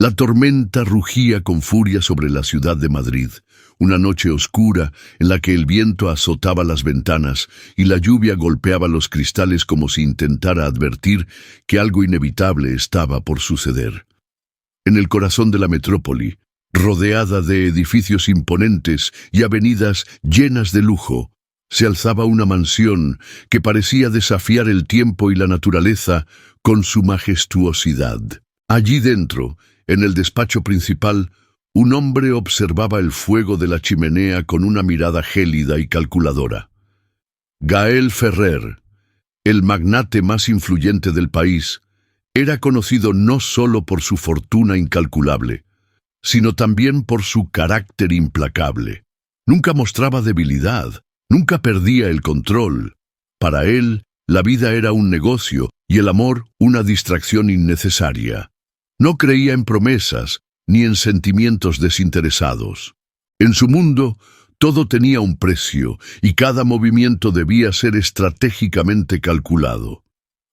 La tormenta rugía con furia sobre la ciudad de Madrid, una noche oscura en la que el viento azotaba las ventanas y la lluvia golpeaba los cristales como si intentara advertir que algo inevitable estaba por suceder. En el corazón de la metrópoli, rodeada de edificios imponentes y avenidas llenas de lujo, se alzaba una mansión que parecía desafiar el tiempo y la naturaleza con su majestuosidad. Allí dentro, en el despacho principal, un hombre observaba el fuego de la chimenea con una mirada gélida y calculadora. Gael Ferrer, el magnate más influyente del país, era conocido no solo por su fortuna incalculable, sino también por su carácter implacable. Nunca mostraba debilidad, nunca perdía el control. Para él, la vida era un negocio y el amor una distracción innecesaria. No creía en promesas ni en sentimientos desinteresados. En su mundo, todo tenía un precio y cada movimiento debía ser estratégicamente calculado.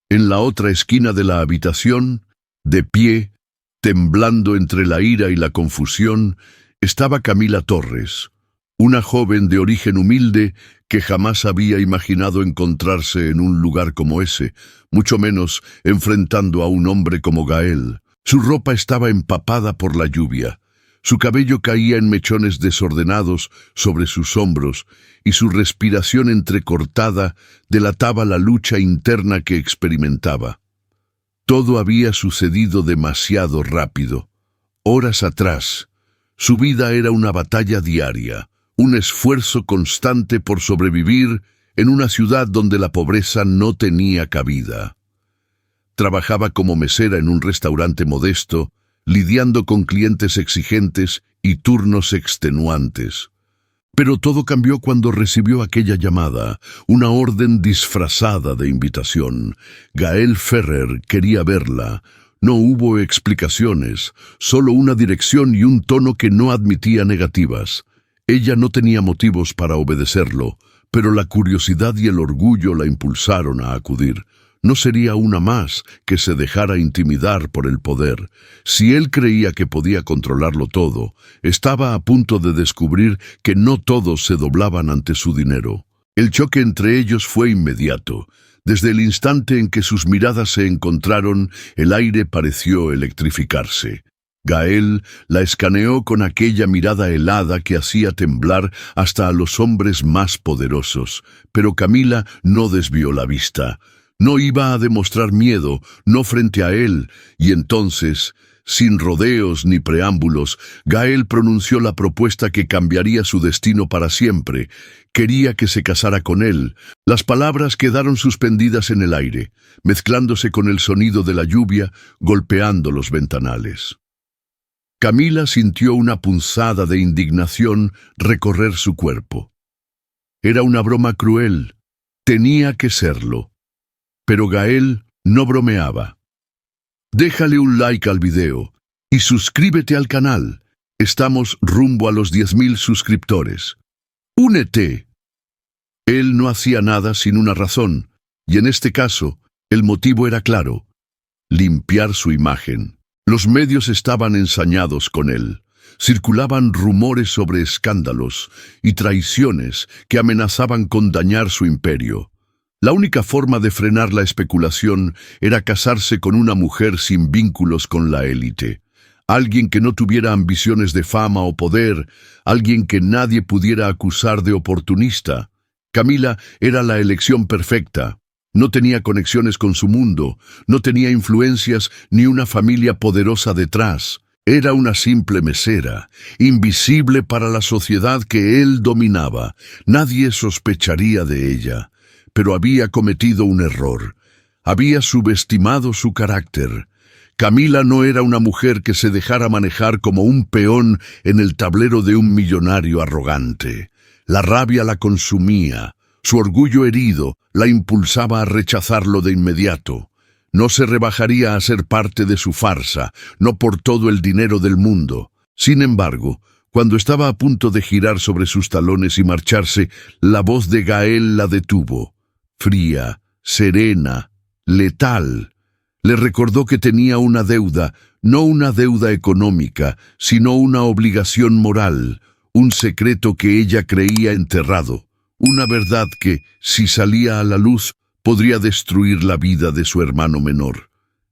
En la otra esquina de la habitación, de pie, temblando entre la ira y la confusión, estaba Camila Torres, una joven de origen humilde que jamás había imaginado encontrarse en un lugar como ese, mucho menos enfrentando a un hombre como Gael. Su ropa estaba empapada por la lluvia, su cabello caía en mechones desordenados sobre sus hombros y su respiración entrecortada delataba la lucha interna que experimentaba. Todo había sucedido demasiado rápido. Horas atrás, su vida era una batalla diaria, un esfuerzo constante por sobrevivir en una ciudad donde la pobreza no tenía cabida. Trabajaba como mesera en un restaurante modesto, lidiando con clientes exigentes y turnos extenuantes. Pero todo cambió cuando recibió aquella llamada, una orden disfrazada de invitación. Gael Ferrer quería verla. No hubo explicaciones, solo una dirección y un tono que no admitía negativas. Ella no tenía motivos para obedecerlo, pero la curiosidad y el orgullo la impulsaron a acudir. No sería una más que se dejara intimidar por el poder. Si él creía que podía controlarlo todo, estaba a punto de descubrir que no todos se doblaban ante su dinero. El choque entre ellos fue inmediato. Desde el instante en que sus miradas se encontraron, el aire pareció electrificarse. Gael la escaneó con aquella mirada helada que hacía temblar hasta a los hombres más poderosos, pero Camila no desvió la vista. No iba a demostrar miedo, no frente a él, y entonces, sin rodeos ni preámbulos, Gael pronunció la propuesta que cambiaría su destino para siempre. Quería que se casara con él. Las palabras quedaron suspendidas en el aire, mezclándose con el sonido de la lluvia, golpeando los ventanales. Camila sintió una punzada de indignación recorrer su cuerpo. Era una broma cruel. Tenía que serlo. Pero Gael no bromeaba. Déjale un like al video y suscríbete al canal. Estamos rumbo a los 10.000 suscriptores. ¡Únete! Él no hacía nada sin una razón, y en este caso, el motivo era claro: limpiar su imagen. Los medios estaban ensañados con él. Circulaban rumores sobre escándalos y traiciones que amenazaban con dañar su imperio. La única forma de frenar la especulación era casarse con una mujer sin vínculos con la élite. Alguien que no tuviera ambiciones de fama o poder, alguien que nadie pudiera acusar de oportunista. Camila era la elección perfecta. No tenía conexiones con su mundo, no tenía influencias ni una familia poderosa detrás. Era una simple mesera, invisible para la sociedad que él dominaba. Nadie sospecharía de ella. Pero había cometido un error. Había subestimado su carácter. Camila no era una mujer que se dejara manejar como un peón en el tablero de un millonario arrogante. La rabia la consumía. Su orgullo herido la impulsaba a rechazarlo de inmediato. No se rebajaría a ser parte de su farsa, no por todo el dinero del mundo. Sin embargo, cuando estaba a punto de girar sobre sus talones y marcharse, la voz de Gael la detuvo. Fría, serena, letal. Le recordó que tenía una deuda, no una deuda económica, sino una obligación moral, un secreto que ella creía enterrado, una verdad que, si salía a la luz, podría destruir la vida de su hermano menor.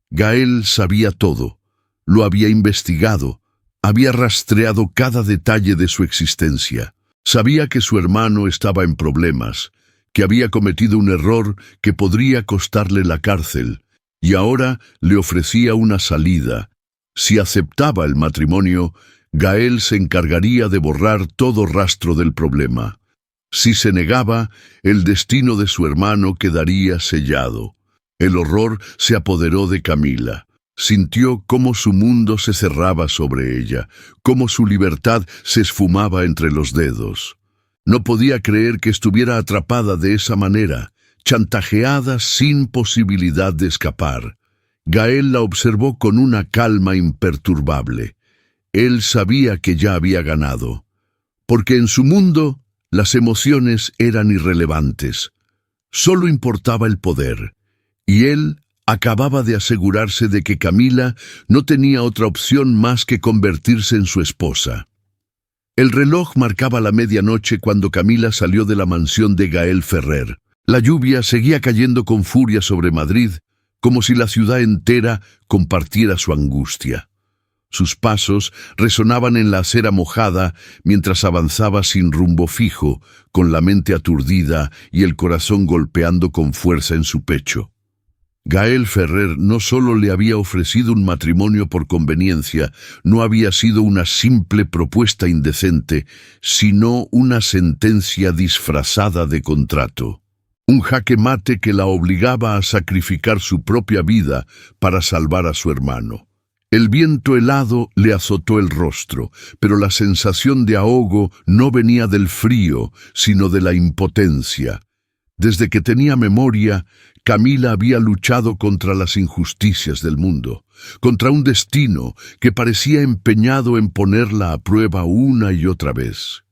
Gael sabía todo, lo había investigado, había rastreado cada detalle de su existencia. Sabía que su hermano estaba en problemas, que había cometido un error que podría costarle la cárcel, y ahora le ofrecía una salida. Si aceptaba el matrimonio, Gael se encargaría de borrar todo rastro del problema. Si se negaba, el destino de su hermano quedaría sellado. El horror se apoderó de Camila. Sintió cómo su mundo se cerraba sobre ella, cómo su libertad se esfumaba entre los dedos. No podía creer que estuviera atrapada de esa manera, chantajeada sin posibilidad de escapar. Gael la observó con una calma imperturbable. Él sabía que ya había ganado, porque en su mundo las emociones eran irrelevantes. Solo importaba el poder, y él acababa de asegurarse de que Camila no tenía otra opción más que convertirse en su esposa. El reloj marcaba la medianoche cuando Camila salió de la mansión de Gael Ferrer. La lluvia seguía cayendo con furia sobre Madrid, como si la ciudad entera compartiera su angustia. Sus pasos resonaban en la acera mojada mientras avanzaba sin rumbo fijo, con la mente aturdida y el corazón golpeando con fuerza en su pecho. Gael Ferrer no solo le había ofrecido un matrimonio por conveniencia, no había sido una simple propuesta indecente, sino una sentencia disfrazada de contrato. Un jaque mate que la obligaba a sacrificar su propia vida para salvar a su hermano. El viento helado le azotó el rostro, pero la sensación de ahogo no venía del frío, sino de la impotencia. Desde que tenía memoria, Camila había luchado contra las injusticias del mundo, contra un destino que parecía empeñado en ponerla a prueba una y otra vez.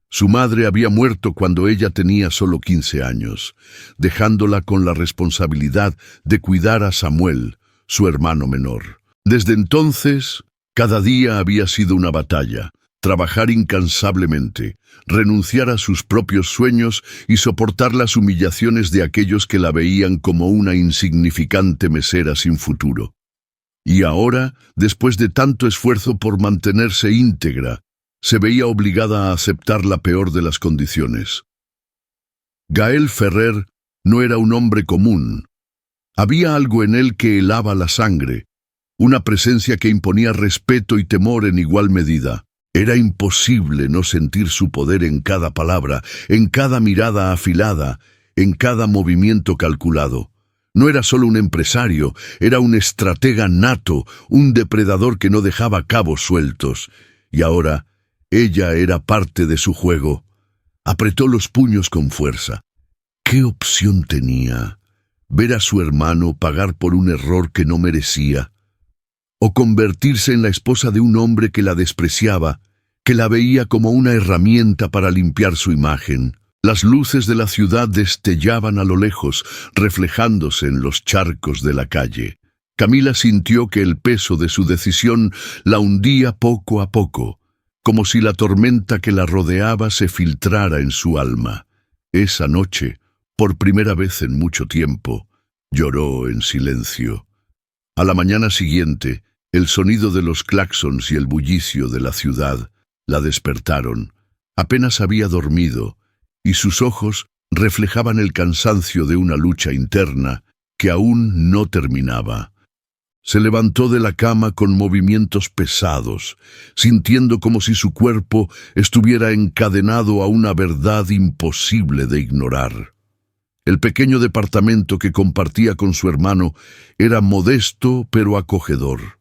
Su madre había muerto cuando ella tenía solo 15 años, dejándola con la responsabilidad de cuidar a Samuel, su hermano menor. Desde entonces, cada día había sido una batalla, trabajar incansablemente, renunciar a sus propios sueños y soportar las humillaciones de aquellos que la veían como una insignificante mesera sin futuro. Y ahora, después de tanto esfuerzo por mantenerse íntegra, se veía obligada a aceptar la peor de las condiciones. Gael Ferrer no era un hombre común. Había algo en él que helaba la sangre, una presencia que imponía respeto y temor en igual medida. Era imposible no sentir su poder en cada palabra, en cada mirada afilada, en cada movimiento calculado. No era solo un empresario, era un estratega nato, un depredador que no dejaba cabos sueltos. Y ahora, ella era parte de su juego. Apretó los puños con fuerza. ¿Qué opción tenía? ¿Ver a su hermano pagar por un error que no merecía? ¿O convertirse en la esposa de un hombre que la despreciaba, que la veía como una herramienta para limpiar su imagen? Las luces de la ciudad destellaban a lo lejos, reflejándose en los charcos de la calle. Camila sintió que el peso de su decisión la hundía poco a poco, como si la tormenta que la rodeaba se filtrara en su alma. Esa noche, por primera vez en mucho tiempo, lloró en silencio. A la mañana siguiente, el sonido de los claxons y el bullicio de la ciudad la despertaron. Apenas había dormido, y sus ojos reflejaban el cansancio de una lucha interna que aún no terminaba. Se levantó de la cama con movimientos pesados, sintiendo como si su cuerpo estuviera encadenado a una verdad imposible de ignorar. El pequeño departamento que compartía con su hermano era modesto pero acogedor.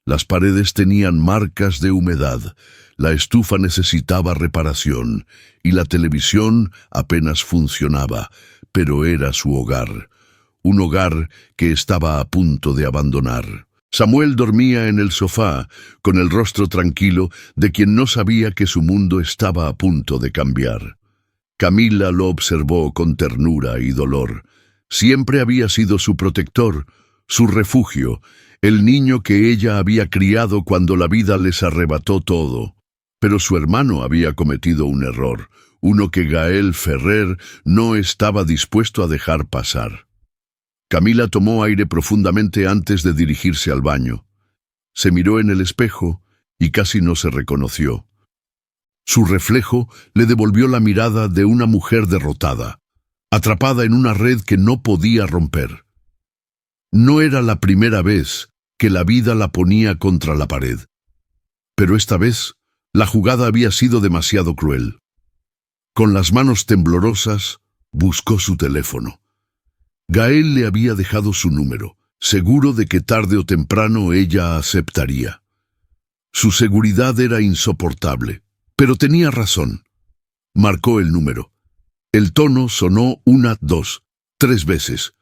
Las paredes tenían marcas de humedad, la estufa necesitaba reparación y la televisión apenas funcionaba, pero era su hogar. Un hogar que estaba a punto de abandonar. Samuel dormía en el sofá, con el rostro tranquilo de quien no sabía que su mundo estaba a punto de cambiar. Camila lo observó con ternura y dolor. Siempre había sido su protector, su refugio, el niño que ella había criado cuando la vida les arrebató todo. Pero su hermano había cometido un error, uno que Gael Ferrer no estaba dispuesto a dejar pasar. Camila tomó aire profundamente antes de dirigirse al baño. Se miró en el espejo y casi no se reconoció. Su reflejo le devolvió la mirada de una mujer derrotada, atrapada en una red que no podía romper. No era la primera vez que la vida la ponía contra la pared. Pero esta vez, la jugada había sido demasiado cruel. Con las manos temblorosas, buscó su teléfono. Gael le había dejado su número, seguro de que tarde o temprano ella aceptaría. Su seguridad era insoportable, pero tenía razón. Marcó el número. El tono sonó 1, 2, 3 veces.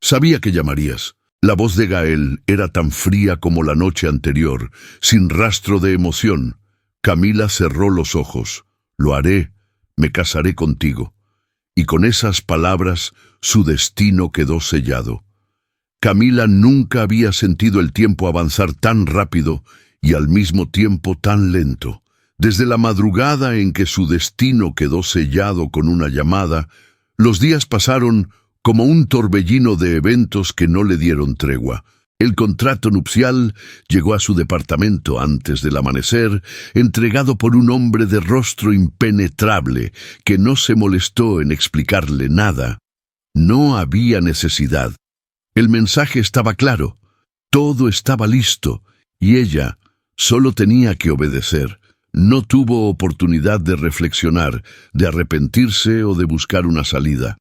Sabía que llamarías. La voz de Gael era tan fría como la noche anterior, sin rastro de emoción. Camila cerró los ojos. Lo haré, me casaré contigo. Y con esas palabras, su destino quedó sellado. Camila nunca había sentido el tiempo avanzar tan rápido y al mismo tiempo tan lento. Desde la madrugada en que su destino quedó sellado con una llamada, los días pasaron como un torbellino de eventos que no le dieron tregua. El contrato nupcial llegó a su departamento antes del amanecer, entregado por un hombre de rostro impenetrable que no se molestó en explicarle nada. No había necesidad. El mensaje estaba claro, todo estaba listo, y ella solo tenía que obedecer. No tuvo oportunidad de reflexionar, de arrepentirse o de buscar una salida.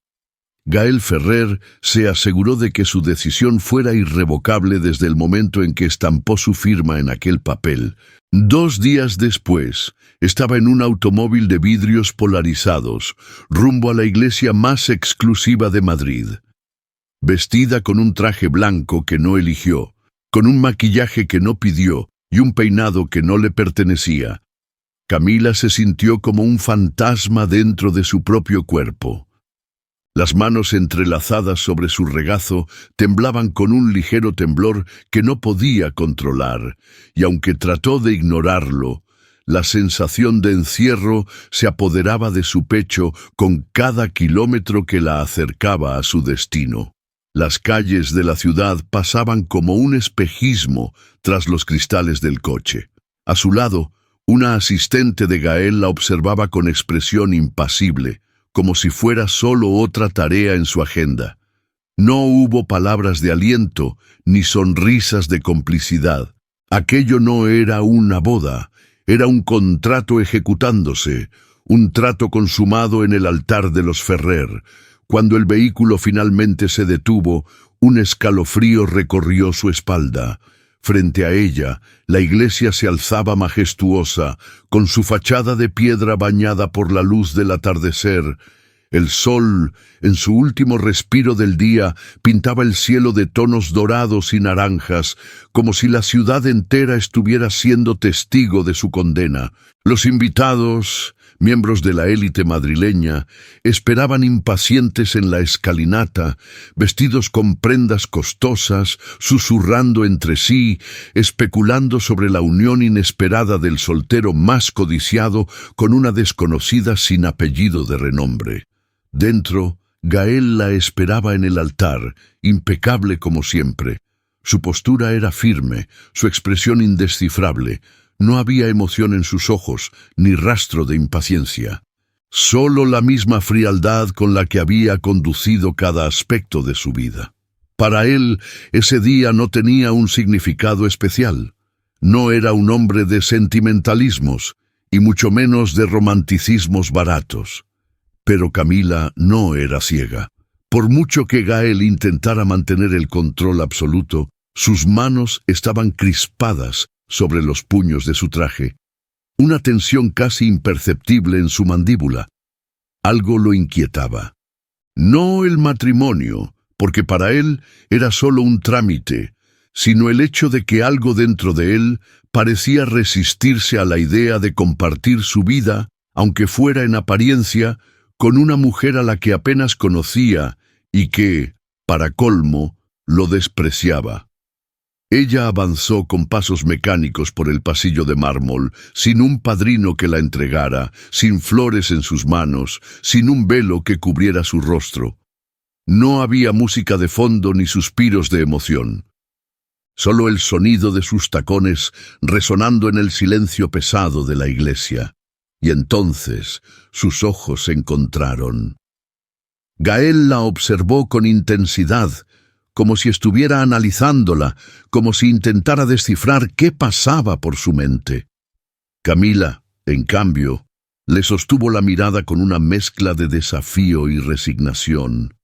Gael Ferrer se aseguró de que su decisión fuera irrevocable desde el momento en que estampó su firma en aquel papel. 2 días después, estaba en un automóvil de vidrios polarizados, rumbo a la iglesia más exclusiva de Madrid. Vestida con un traje blanco que no eligió, con un maquillaje que no pidió y un peinado que no le pertenecía, Camila se sintió como un fantasma dentro de su propio cuerpo. Las manos entrelazadas sobre su regazo temblaban con un ligero temblor que no podía controlar, y aunque trató de ignorarlo, la sensación de encierro se apoderaba de su pecho con cada kilómetro que la acercaba a su destino. Las calles de la ciudad pasaban como un espejismo tras los cristales del coche. A su lado, una asistente de Gael la observaba con expresión impasible, como si fuera solo otra tarea en su agenda. No hubo palabras de aliento, ni sonrisas de complicidad. Aquello no era una boda, era un contrato ejecutándose, un trato consumado en el altar de los Ferrer. Cuando el vehículo finalmente se detuvo, un escalofrío recorrió su espalda. Frente a ella, la iglesia se alzaba majestuosa, con su fachada de piedra bañada por la luz del atardecer. El sol, en su último respiro del día, pintaba el cielo de tonos dorados y naranjas, como si la ciudad entera estuviera siendo testigo de su condena. Los invitados, miembros de la élite madrileña, esperaban impacientes en la escalinata, vestidos con prendas costosas, susurrando entre sí, especulando sobre la unión inesperada del soltero más codiciado con una desconocida sin apellido de renombre. Dentro, Gael la esperaba en el altar, impecable como siempre. Su postura era firme, su expresión indescifrable. No había emoción en sus ojos, ni rastro de impaciencia. Solo la misma frialdad con la que había conducido cada aspecto de su vida. Para él, ese día no tenía un significado especial. No era un hombre de sentimentalismos, y mucho menos de romanticismos baratos. Pero Camila no era ciega. Por mucho que Gael intentara mantener el control absoluto, sus manos estaban crispadas sobre los puños de su traje, una tensión casi imperceptible en su mandíbula. Algo lo inquietaba. No el matrimonio, porque para él era solo un trámite, sino el hecho de que algo dentro de él parecía resistirse a la idea de compartir su vida, aunque fuera en apariencia, con una mujer a la que apenas conocía y que, para colmo, lo despreciaba. Ella avanzó con pasos mecánicos por el pasillo de mármol, sin un padrino que la entregara, sin flores en sus manos, sin un velo que cubriera su rostro. No había música de fondo ni suspiros de emoción. Solo el sonido de sus tacones resonando en el silencio pesado de la iglesia. Y entonces sus ojos se encontraron. Gael la observó con intensidad, como si estuviera analizándola, como si intentara descifrar qué pasaba por su mente. Camila, en cambio, le sostuvo la mirada con una mezcla de desafío y resignación.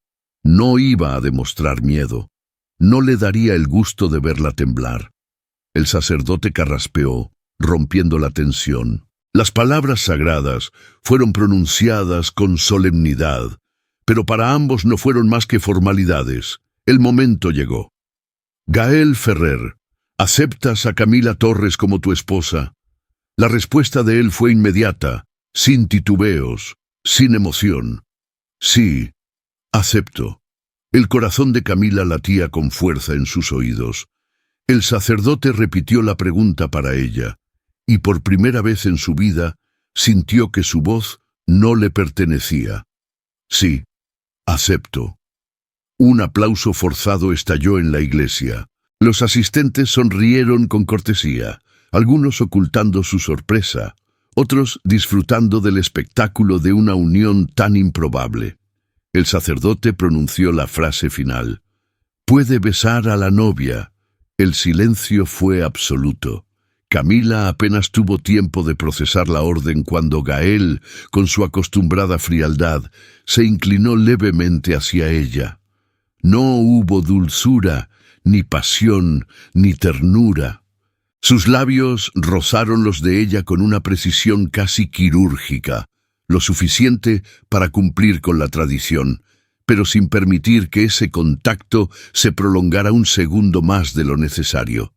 No iba a demostrar miedo. No le daría el gusto de verla temblar. El sacerdote carraspeó, rompiendo la tensión. Las palabras sagradas fueron pronunciadas con solemnidad, pero para ambos no fueron más que formalidades. El momento llegó. Gael Ferrer, ¿aceptas a Camila Torres como tu esposa? La respuesta de él fue inmediata, sin titubeos, sin emoción. Sí, acepto. El corazón de Camila latía con fuerza en sus oídos. El sacerdote repitió la pregunta para ella, y por primera vez en su vida sintió que su voz no le pertenecía. Sí, acepto. Un aplauso forzado estalló en la iglesia. Los asistentes sonrieron con cortesía, algunos ocultando su sorpresa, otros disfrutando del espectáculo de una unión tan improbable. El sacerdote pronunció la frase final. «Puede besar a la novia». El silencio fue absoluto. Camila apenas tuvo tiempo de procesar la orden cuando Gael, con su acostumbrada frialdad, se inclinó levemente hacia ella. No hubo dulzura, ni pasión, ni ternura. Sus labios rozaron los de ella con una precisión casi quirúrgica, lo suficiente para cumplir con la tradición, pero sin permitir que ese contacto se prolongara un segundo más de lo necesario.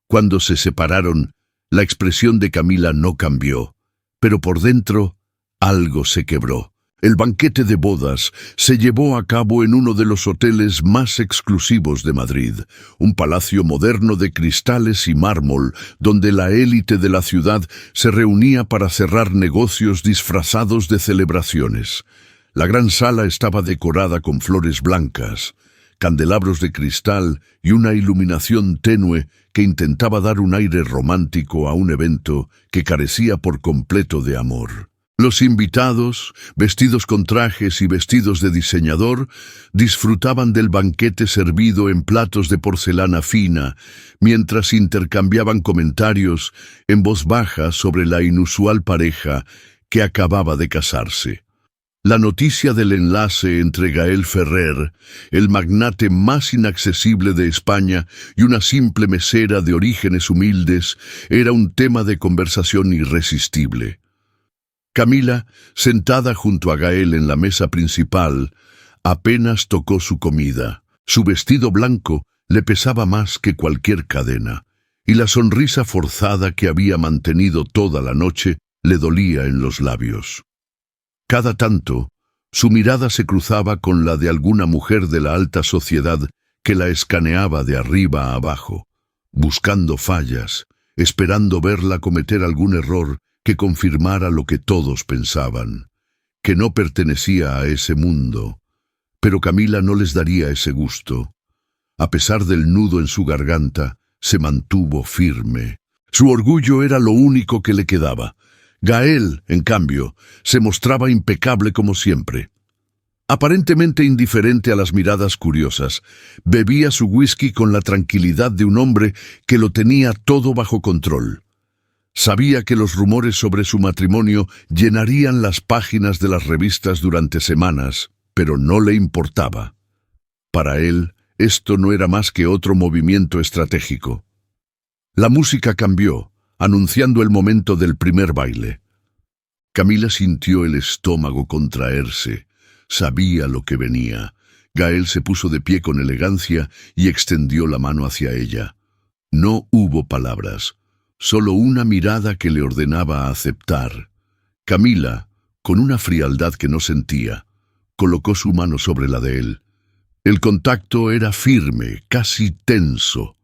Cuando se separaron, la expresión de Camila no cambió, pero por dentro algo se quebró. El banquete de bodas se llevó a cabo en uno de los hoteles más exclusivos de Madrid, un palacio moderno de cristales y mármol, donde la élite de la ciudad se reunía para cerrar negocios disfrazados de celebraciones. La gran sala estaba decorada con flores blancas, candelabros de cristal y una iluminación tenue que intentaba dar un aire romántico a un evento que carecía por completo de amor. Los invitados, vestidos con trajes y vestidos de diseñador, disfrutaban del banquete servido en platos de porcelana fina, mientras intercambiaban comentarios en voz baja sobre la inusual pareja que acababa de casarse. La noticia del enlace entre Gael Ferrer, el magnate más inaccesible de España, y una simple mesera de orígenes humildes, era un tema de conversación irresistible. Camila, sentada junto a Gael en la mesa principal, apenas tocó su comida. Su vestido blanco le pesaba más que cualquier cadena, y la sonrisa forzada que había mantenido toda la noche le dolía en los labios. Cada tanto, su mirada se cruzaba con la de alguna mujer de la alta sociedad que la escaneaba de arriba a abajo, buscando fallas, esperando verla cometer algún error que confirmara lo que todos pensaban, que no pertenecía a ese mundo. Pero Camila no les daría ese gusto. A pesar del nudo en su garganta, se mantuvo firme. Su orgullo era lo único que le quedaba. Gael, en cambio, se mostraba impecable como siempre. Aparentemente indiferente a las miradas curiosas, bebía su whisky con la tranquilidad de un hombre que lo tenía todo bajo control. Sabía que los rumores sobre su matrimonio llenarían las páginas de las revistas durante semanas, pero no le importaba. Para él, esto no era más que otro movimiento estratégico. La música cambió, anunciando el momento del primer baile. Camila sintió el estómago contraerse. Sabía lo que venía. Gael se puso de pie con elegancia y extendió la mano hacia ella. No hubo palabras, solo una mirada que le ordenaba aceptar. Camila, con una frialdad que no sentía, colocó su mano sobre la de él. El contacto era firme, casi tenso.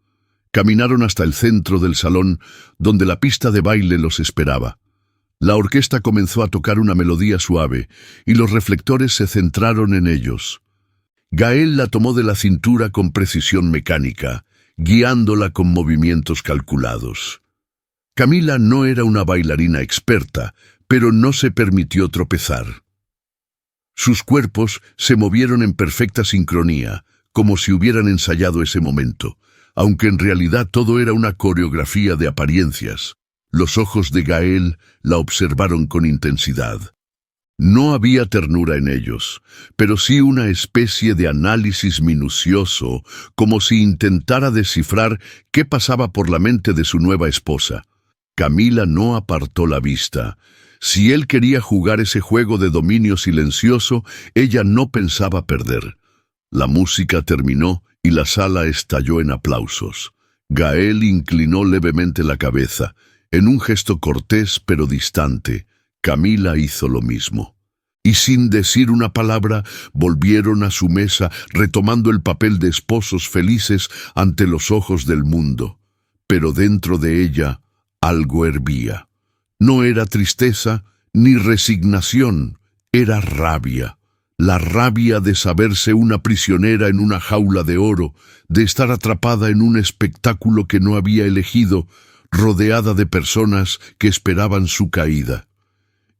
Caminaron hasta el centro del salón, donde la pista de baile los esperaba. La orquesta comenzó a tocar una melodía suave, y los reflectores se centraron en ellos. Gael la tomó de la cintura con precisión mecánica, guiándola con movimientos calculados. Camila no era una bailarina experta, pero no se permitió tropezar. Sus cuerpos se movieron en perfecta sincronía, como si hubieran ensayado ese momento, aunque en realidad todo era una coreografía de apariencias. Los ojos de Gael la observaron con intensidad. No había ternura en ellos, pero sí una especie de análisis minucioso, como si intentara descifrar qué pasaba por la mente de su nueva esposa. Camila no apartó la vista. Si él quería jugar ese juego de dominio silencioso, ella no pensaba perder. La música terminó y la sala estalló en aplausos. Gael inclinó levemente la cabeza, en un gesto cortés pero distante. Camila hizo lo mismo. Y sin decir una palabra, volvieron a su mesa, retomando el papel de esposos felices ante los ojos del mundo. Pero dentro de ella, algo hervía. No era tristeza ni resignación, era rabia. La rabia de saberse una prisionera en una jaula de oro, de estar atrapada en un espectáculo que no había elegido, rodeada de personas que esperaban su caída.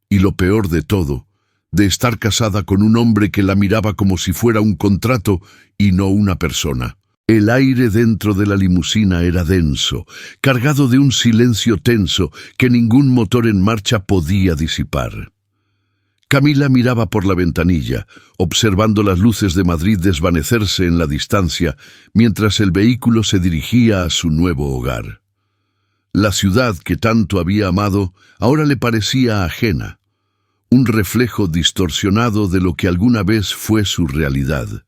Y lo peor de todo, de estar casada con un hombre que la miraba como si fuera un contrato y no una persona. El aire dentro de la limusina era denso, cargado de un silencio tenso que ningún motor en marcha podía disipar. Camila miraba por la ventanilla, observando las luces de Madrid desvanecerse en la distancia, mientras el vehículo se dirigía a su nuevo hogar. La ciudad que tanto había amado ahora le parecía ajena, un reflejo distorsionado de lo que alguna vez fue su realidad.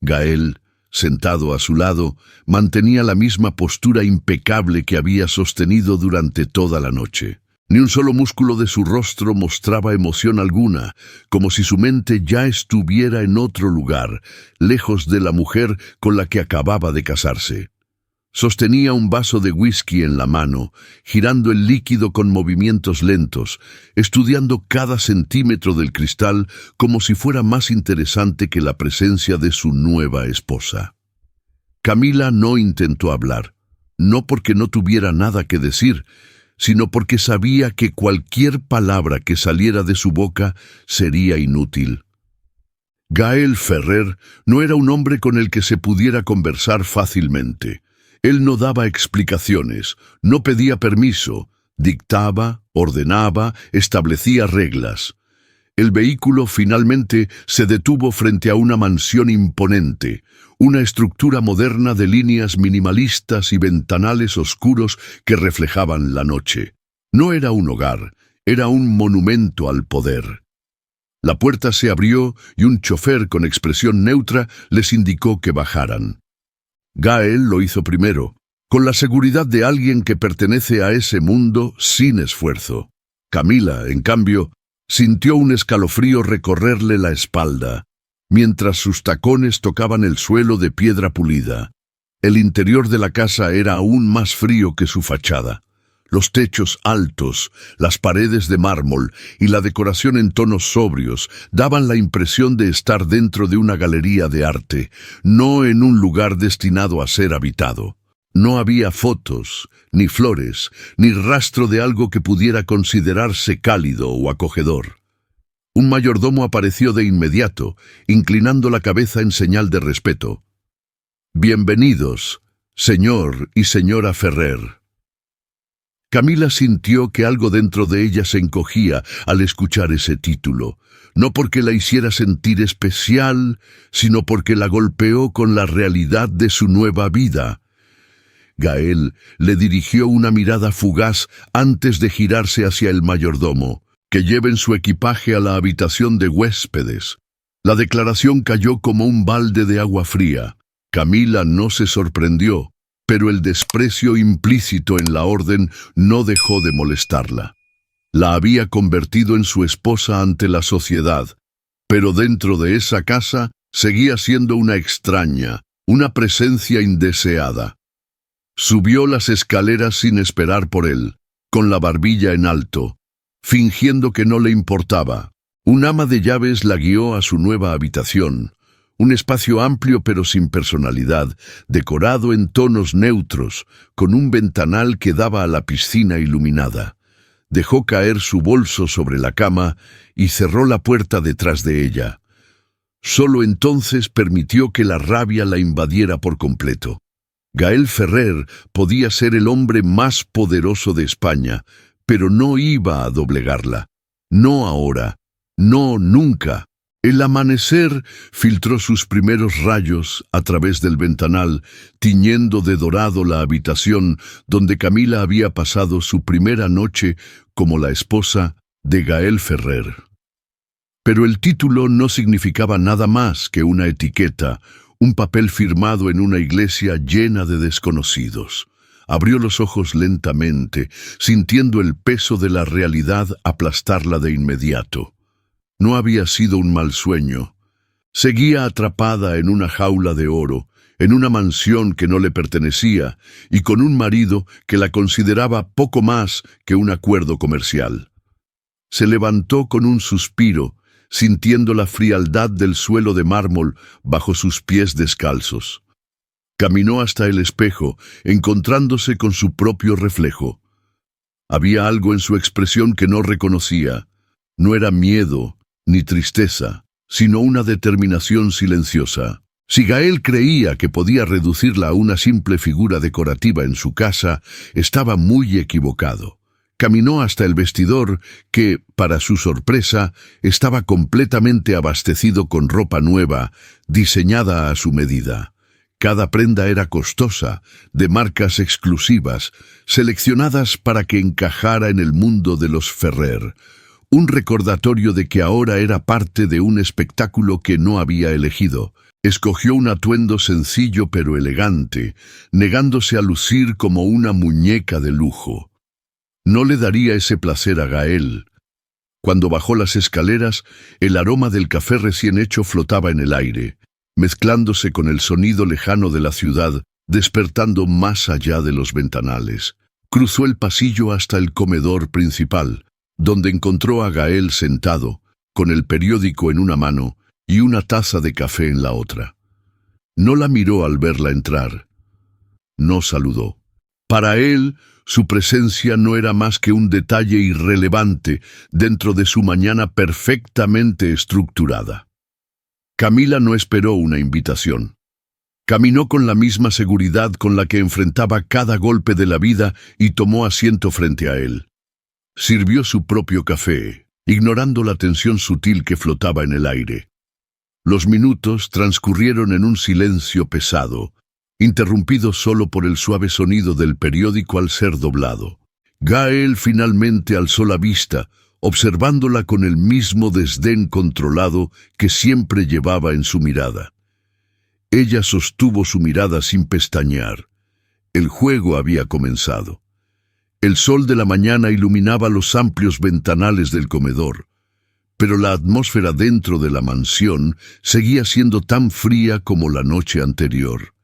Gael, sentado a su lado, mantenía la misma postura impecable que había sostenido durante toda la noche. Ni un solo músculo de su rostro mostraba emoción alguna, como si su mente ya estuviera en otro lugar, lejos de la mujer con la que acababa de casarse. Sostenía un vaso de whisky en la mano, girando el líquido con movimientos lentos, estudiando cada centímetro del cristal como si fuera más interesante que la presencia de su nueva esposa. Camila no intentó hablar, no porque no tuviera nada que decir, sino porque sabía que cualquier palabra que saliera de su boca sería inútil. Gael Ferrer no era un hombre con el que se pudiera conversar fácilmente. Él no daba explicaciones, no pedía permiso, dictaba, ordenaba, establecía reglas. El vehículo finalmente se detuvo frente a una mansión imponente, una estructura moderna de líneas minimalistas y ventanales oscuros que reflejaban la noche. No era un hogar, era un monumento al poder. La puerta se abrió y un chofer con expresión neutra les indicó que bajaran. Gael lo hizo primero, con la seguridad de alguien que pertenece a ese mundo sin esfuerzo. Camila, en cambio, sintió un escalofrío recorrerle la espalda, mientras sus tacones tocaban el suelo de piedra pulida. El interior de la casa era aún más frío que su fachada. Los techos altos, las paredes de mármol y la decoración en tonos sobrios daban la impresión de estar dentro de una galería de arte, no en un lugar destinado a ser habitado. No había fotos, ni flores, ni rastro de algo que pudiera considerarse cálido o acogedor. Un mayordomo apareció de inmediato, inclinando la cabeza en señal de respeto. «Bienvenidos, señor y señora Ferrer». Camila sintió que algo dentro de ella se encogía al escuchar ese título, no porque la hiciera sentir especial, sino porque la golpeó con la realidad de su nueva vida. Gael le dirigió una mirada fugaz antes de girarse hacia el mayordomo. «Que lleven su equipaje a la habitación de huéspedes». La declaración cayó como un balde de agua fría. Camila no se sorprendió, pero el desprecio implícito en la orden no dejó de molestarla. La había convertido en su esposa ante la sociedad, pero dentro de esa casa Seguía siendo una extraña, una presencia indeseada. Subió las escaleras sin esperar por él, con la barbilla en alto, fingiendo que no le importaba. Un ama de llaves la guió a su nueva habitación, un espacio amplio pero sin personalidad, decorado en tonos neutros, con un ventanal que daba a la piscina iluminada. Dejó caer su bolso sobre la cama y cerró la puerta detrás de ella. Solo entonces permitió que la rabia la invadiera por completo. Gael Ferrer podía ser el hombre más poderoso de España, pero no iba a doblegarla. No ahora, no nunca. El amanecer filtró sus primeros rayos a través del ventanal, tiñendo de dorado la habitación donde Camila había pasado su primera noche como la esposa de Gael Ferrer. Pero el título no significaba nada más que una etiqueta, un papel firmado en una iglesia llena de desconocidos. Abrió los ojos lentamente, sintiendo el peso de la realidad aplastarla de inmediato. No había sido un mal sueño. Seguía atrapada en una jaula de oro, en una mansión que no le pertenecía, y con un marido que la consideraba poco más que un acuerdo comercial. Se levantó con un suspiro, sintiendo la frialdad del suelo de mármol bajo sus pies descalzos. Caminó hasta el espejo, encontrándose con su propio reflejo. Había algo en su expresión que no reconocía. No era miedo ni tristeza, sino una determinación silenciosa. Si Gael creía que podía reducirla a una simple figura decorativa en su casa, estaba muy equivocado. Caminó hasta el vestidor que, para su sorpresa, estaba completamente abastecido con ropa nueva, diseñada a su medida. Cada prenda era costosa, de marcas exclusivas, seleccionadas para que encajara en el mundo de los Ferrer. Un recordatorio de que ahora era parte de un espectáculo que no había elegido. Escogió un atuendo sencillo pero elegante, negándose a lucir como una muñeca de lujo. No le daría ese placer a Gael. Cuando bajó las escaleras, el aroma del café recién hecho flotaba en el aire, mezclándose con el sonido lejano de la ciudad, despertando más allá de los ventanales. Cruzó el pasillo hasta el comedor principal, donde encontró a Gael sentado, con el periódico en una mano y una taza de café en la otra. No la miró al verla entrar. No saludó. Para él, su presencia no era más que un detalle irrelevante dentro de su mañana perfectamente estructurada. Camila no esperó una invitación. Caminó con la misma seguridad con la que enfrentaba cada golpe de la vida y tomó asiento frente a él. Sirvió su propio café, ignorando la tensión sutil que flotaba en el aire. Los minutos transcurrieron en un silencio pesado, interrumpido solo por el suave sonido del periódico al ser doblado. Gael finalmente alzó la vista, observándola con el mismo desdén controlado que siempre llevaba en su mirada. Ella sostuvo su mirada sin pestañear. El juego había comenzado. El sol de la mañana iluminaba los amplios ventanales del comedor, pero la atmósfera dentro de la mansión seguía siendo tan fría como la noche anterior.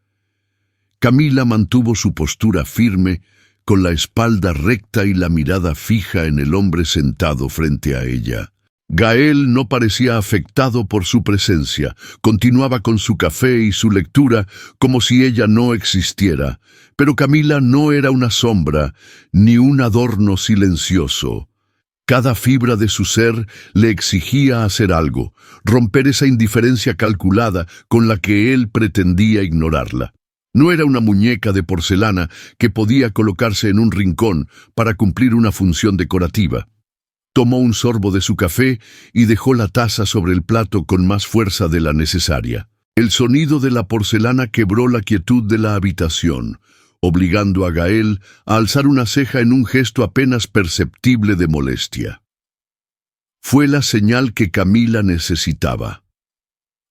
Camila mantuvo su postura firme, con la espalda recta y la mirada fija en el hombre sentado frente a ella. Gael no parecía afectado por su presencia, continuaba con su café y su lectura como si ella no existiera, pero Camila no era una sombra, ni un adorno silencioso. Cada fibra de su ser le exigía hacer algo, romper esa indiferencia calculada con la que él pretendía ignorarla. No era una muñeca de porcelana que podía colocarse en un rincón para cumplir una función decorativa. Tomó un sorbo de su café y dejó la taza sobre el plato con más fuerza de la necesaria. El sonido de la porcelana quebró la quietud de la habitación, obligando a Gael a alzar una ceja en un gesto apenas perceptible de molestia. Fue la señal que Camila necesitaba.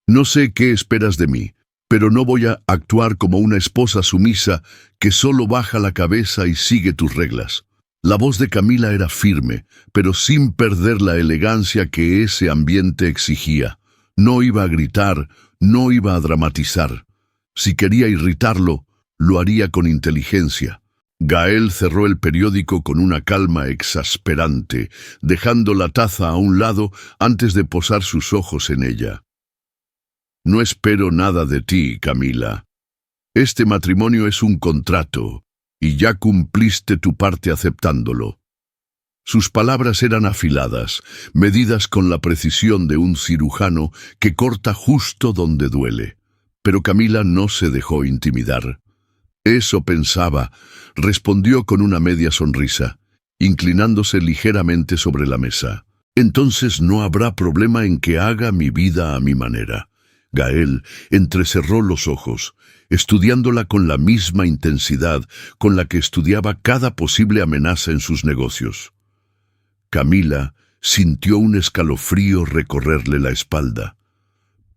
No sé qué esperas de mí, pero no voy a actuar como una esposa sumisa que solo baja la cabeza y sigue tus reglas. La voz de Camila era firme, pero sin perder la elegancia que ese ambiente exigía. No iba a gritar, no iba a dramatizar. Si quería irritarlo, lo haría con inteligencia. Gael cerró el periódico con una calma exasperante, dejando la taza a un lado antes de posar sus ojos en ella. No espero nada de ti, Camila. Este matrimonio es un contrato, y ya cumpliste tu parte aceptándolo. Sus palabras eran afiladas, medidas con la precisión de un cirujano que corta justo donde duele. Pero Camila no se dejó intimidar. Eso pensaba, respondió con una media sonrisa, inclinándose ligeramente sobre la mesa. Entonces no habrá problema en que haga mi vida a mi manera. Gael entrecerró los ojos, estudiándola con la misma intensidad con la que estudiaba cada posible amenaza en sus negocios. Camila sintió un escalofrío recorrerle la espalda,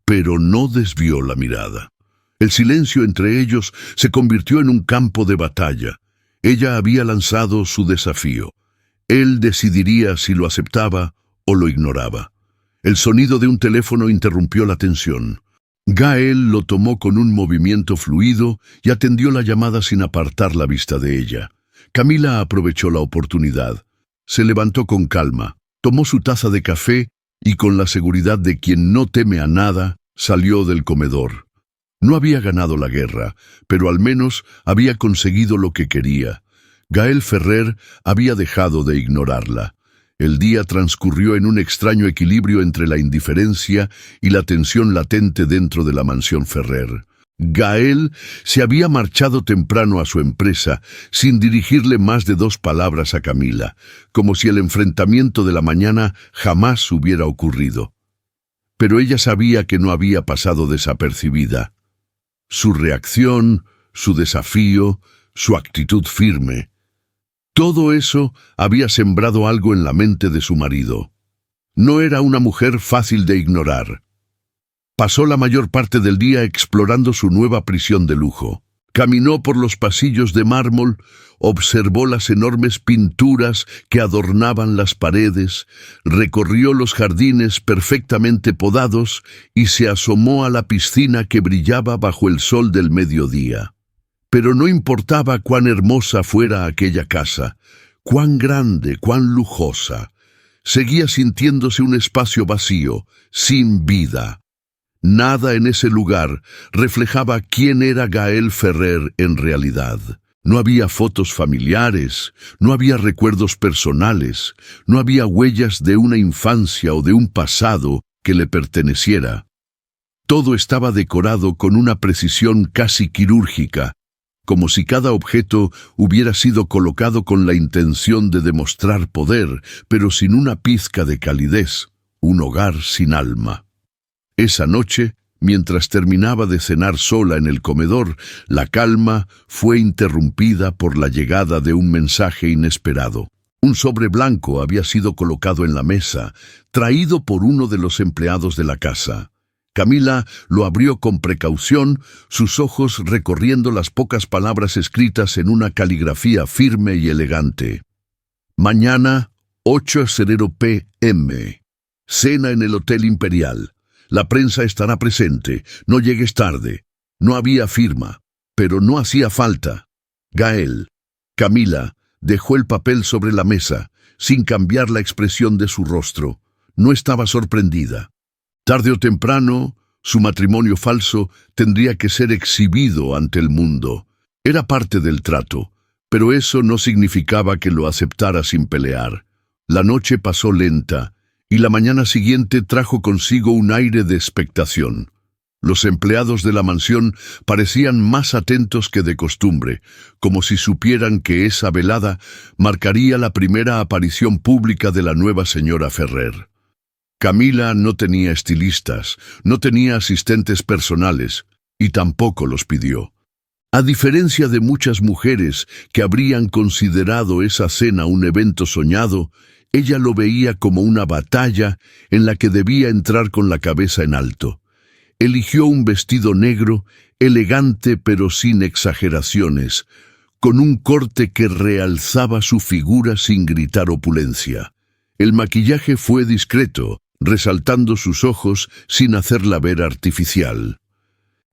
pero no desvió la mirada. El silencio entre ellos se convirtió en un campo de batalla. Ella había lanzado su desafío. Él decidiría si lo aceptaba o lo ignoraba. El sonido de un teléfono interrumpió la tensión. Gael lo tomó con un movimiento fluido y atendió la llamada sin apartar la vista de ella. Camila aprovechó la oportunidad. Se levantó con calma, tomó su taza de café y con la seguridad de quien no teme a nada, salió del comedor. No había ganado la guerra, pero al menos había conseguido lo que quería. Gael Ferrer había dejado de ignorarla. El día transcurrió en un extraño equilibrio entre la indiferencia y la tensión latente dentro de la mansión Ferrer. Gael se había marchado temprano a su empresa sin dirigirle más de 2 palabras a Camila, como si el enfrentamiento de la mañana jamás hubiera ocurrido. Pero ella sabía que no había pasado desapercibida. Su reacción, su desafío, su actitud firme. Todo eso había sembrado algo en la mente de su marido. No era una mujer fácil de ignorar. Pasó la mayor parte del día explorando su nueva prisión de lujo. Caminó por los pasillos de mármol, observó las enormes pinturas que adornaban las paredes, recorrió los jardines perfectamente podados y se asomó a la piscina que brillaba bajo el sol del mediodía. Pero no importaba cuán hermosa fuera aquella casa, cuán grande, cuán lujosa. Seguía sintiéndose un espacio vacío, sin vida. Nada en ese lugar reflejaba quién era Gael Ferrer en realidad. No había fotos familiares, no había recuerdos personales, no había huellas de una infancia o de un pasado que le perteneciera. Todo estaba decorado con una precisión casi quirúrgica, como si cada objeto hubiera sido colocado con la intención de demostrar poder, pero sin una pizca de calidez, un hogar sin alma. Esa noche, mientras terminaba de cenar sola en el comedor, la calma fue interrumpida por la llegada de un mensaje inesperado. Un sobre blanco había sido colocado en la mesa, traído por uno de los empleados de la casa. Camila lo abrió con precaución, sus ojos recorriendo las pocas palabras escritas en una caligrafía firme y elegante. Mañana, 8:00 p.m. Cena en el Hotel Imperial. La prensa estará presente, no llegues tarde. No había firma, pero no hacía falta. Gael. Camila dejó el papel sobre la mesa, sin cambiar la expresión de su rostro. No estaba sorprendida. Tarde o temprano, su matrimonio falso tendría que ser exhibido ante el mundo. Era parte del trato, pero eso no significaba que lo aceptara sin pelear. La noche pasó lenta, y la mañana siguiente trajo consigo un aire de expectación. Los empleados de la mansión parecían más atentos que de costumbre, como si supieran que esa velada marcaría la primera aparición pública de la nueva señora Ferrer. Camila no tenía estilistas, no tenía asistentes personales, y tampoco los pidió. A diferencia de muchas mujeres que habrían considerado esa cena un evento soñado, ella lo veía como una batalla en la que debía entrar con la cabeza en alto. Eligió un vestido negro, elegante pero sin exageraciones, con un corte que realzaba su figura sin gritar opulencia. El maquillaje fue discreto, resaltando sus ojos sin hacerla ver artificial.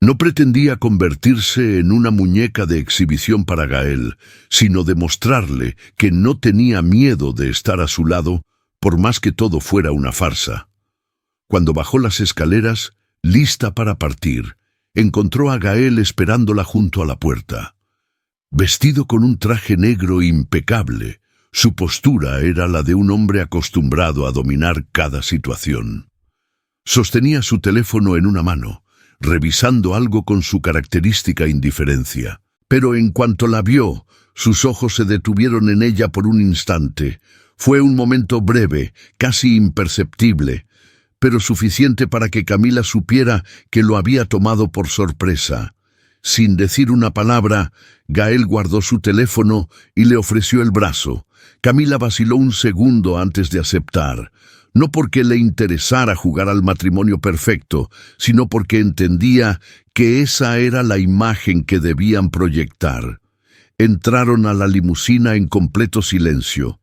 No pretendía convertirse en una muñeca de exhibición para Gael, sino demostrarle que no tenía miedo de estar a su lado, por más que todo fuera una farsa. Cuando bajó las escaleras, lista para partir, encontró a Gael esperándola junto a la puerta. Vestido con un traje negro impecable, su postura era la de un hombre acostumbrado a dominar cada situación. Sostenía su teléfono en una mano, revisando algo con su característica indiferencia. Pero en cuanto la vio, sus ojos se detuvieron en ella por un instante. Fue un momento breve, casi imperceptible, pero suficiente para que Camila supiera que lo había tomado por sorpresa. Sin decir una palabra, Gael guardó su teléfono y le ofreció el brazo. Camila vaciló un segundo antes de aceptar, no porque le interesara jugar al matrimonio perfecto, sino porque entendía que esa era la imagen que debían proyectar. Entraron a la limusina en completo silencio.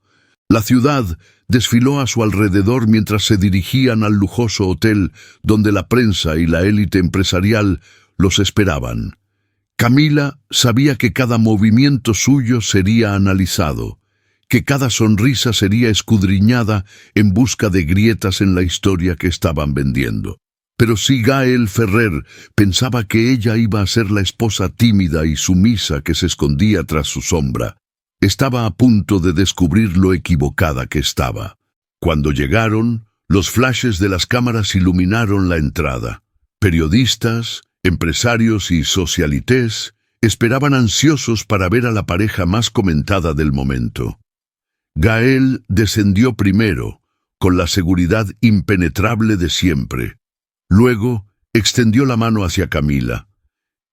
La ciudad desfiló a su alrededor mientras se dirigían al lujoso hotel donde la prensa y la élite empresarial los esperaban. Camila sabía que cada movimiento suyo sería analizado, que cada sonrisa sería escudriñada en busca de grietas en la historia que estaban vendiendo. Pero si Gael Ferrer pensaba que ella iba a ser la esposa tímida y sumisa que se escondía tras su sombra, estaba a punto de descubrir lo equivocada que estaba. Cuando llegaron, los flashes de las cámaras iluminaron la entrada. Periodistas, empresarios y socialités esperaban ansiosos para ver a la pareja más comentada del momento. Gael descendió primero, con la seguridad impenetrable de siempre. Luego, extendió la mano hacia Camila.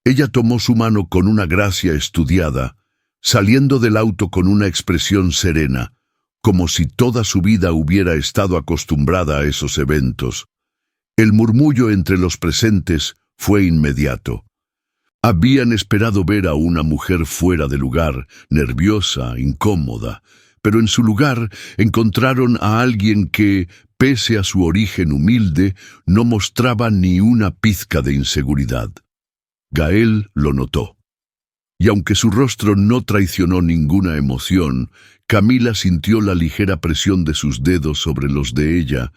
Ella tomó su mano con una gracia estudiada, saliendo del auto con una expresión serena, como si toda su vida hubiera estado acostumbrada a esos eventos. El murmullo entre los presentes fue inmediato. Habían esperado ver a una mujer fuera de lugar, nerviosa, incómoda, pero en su lugar encontraron a alguien que, pese a su origen humilde, no mostraba ni una pizca de inseguridad. Gael lo notó. Y aunque su rostro no traicionó ninguna emoción, Camila sintió la ligera presión de sus dedos sobre los de ella.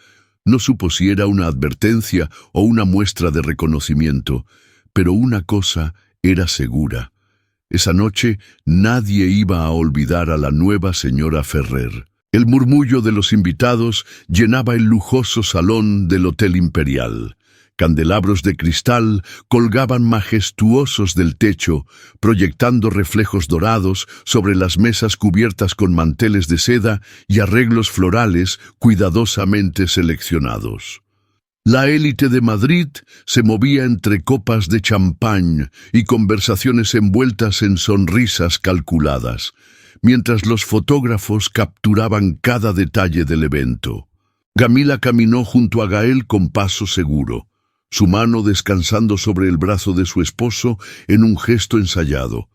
No supo si era una advertencia o una muestra de reconocimiento, pero una cosa era segura. Esa noche nadie iba a olvidar a la nueva señora Ferrer. El murmullo de los invitados llenaba el lujoso salón del Hotel Imperial. Candelabros de cristal colgaban majestuosos del techo, proyectando reflejos dorados sobre las mesas cubiertas con manteles de seda y arreglos florales cuidadosamente seleccionados. La élite de Madrid se movía entre copas de champán y conversaciones envueltas en sonrisas calculadas, mientras los fotógrafos capturaban cada detalle del evento. Camila caminó junto a Gael con paso seguro, su mano descansando sobre el brazo de su esposo en un gesto ensayado.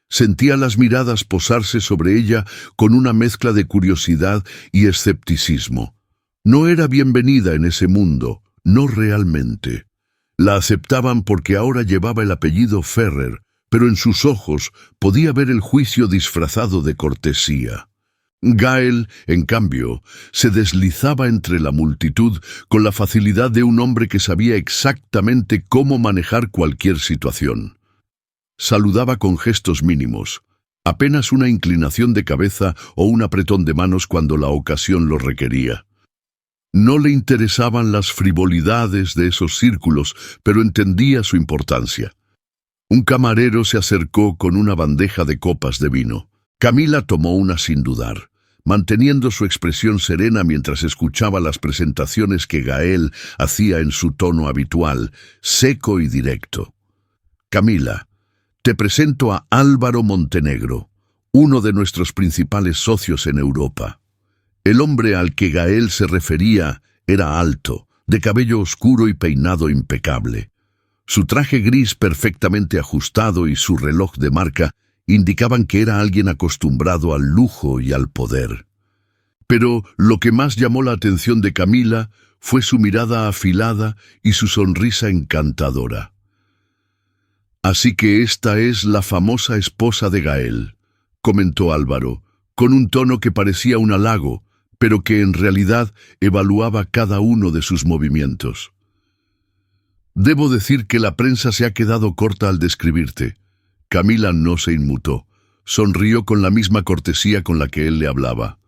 Sentía las miradas posarse sobre ella con una mezcla de curiosidad y escepticismo. No era bienvenida en ese mundo, no realmente. La aceptaban porque ahora llevaba el apellido Ferrer, pero en sus ojos podía ver el juicio disfrazado de cortesía. Gael, en cambio, se deslizaba entre la multitud con la facilidad de un hombre que sabía exactamente cómo manejar cualquier situación. Saludaba con gestos mínimos, apenas una inclinación de cabeza o un apretón de manos cuando la ocasión lo requería. No le interesaban las frivolidades de esos círculos, pero entendía su importancia. Un camarero se acercó con una bandeja de copas de vino. Camila tomó una sin dudar, manteniendo su expresión serena mientras escuchaba las presentaciones que Gael hacía en su tono habitual, seco y directo. Camila, te presento a Álvaro Montenegro, uno de nuestros principales socios en Europa. El hombre al que Gael se refería era alto, de cabello oscuro y peinado impecable. Su traje gris perfectamente ajustado y su reloj de marca indicaban que era alguien acostumbrado al lujo y al poder. Pero lo que más llamó la atención de Camila fue su mirada afilada y su sonrisa encantadora. «Así que esta es la famosa esposa de Gael», comentó Álvaro, con un tono que parecía un halago, pero que en realidad evaluaba cada uno de sus movimientos. «Debo decir que la prensa se ha quedado corta al describirte». Camila no se inmutó. Sonrió con la misma cortesía con la que él le hablaba.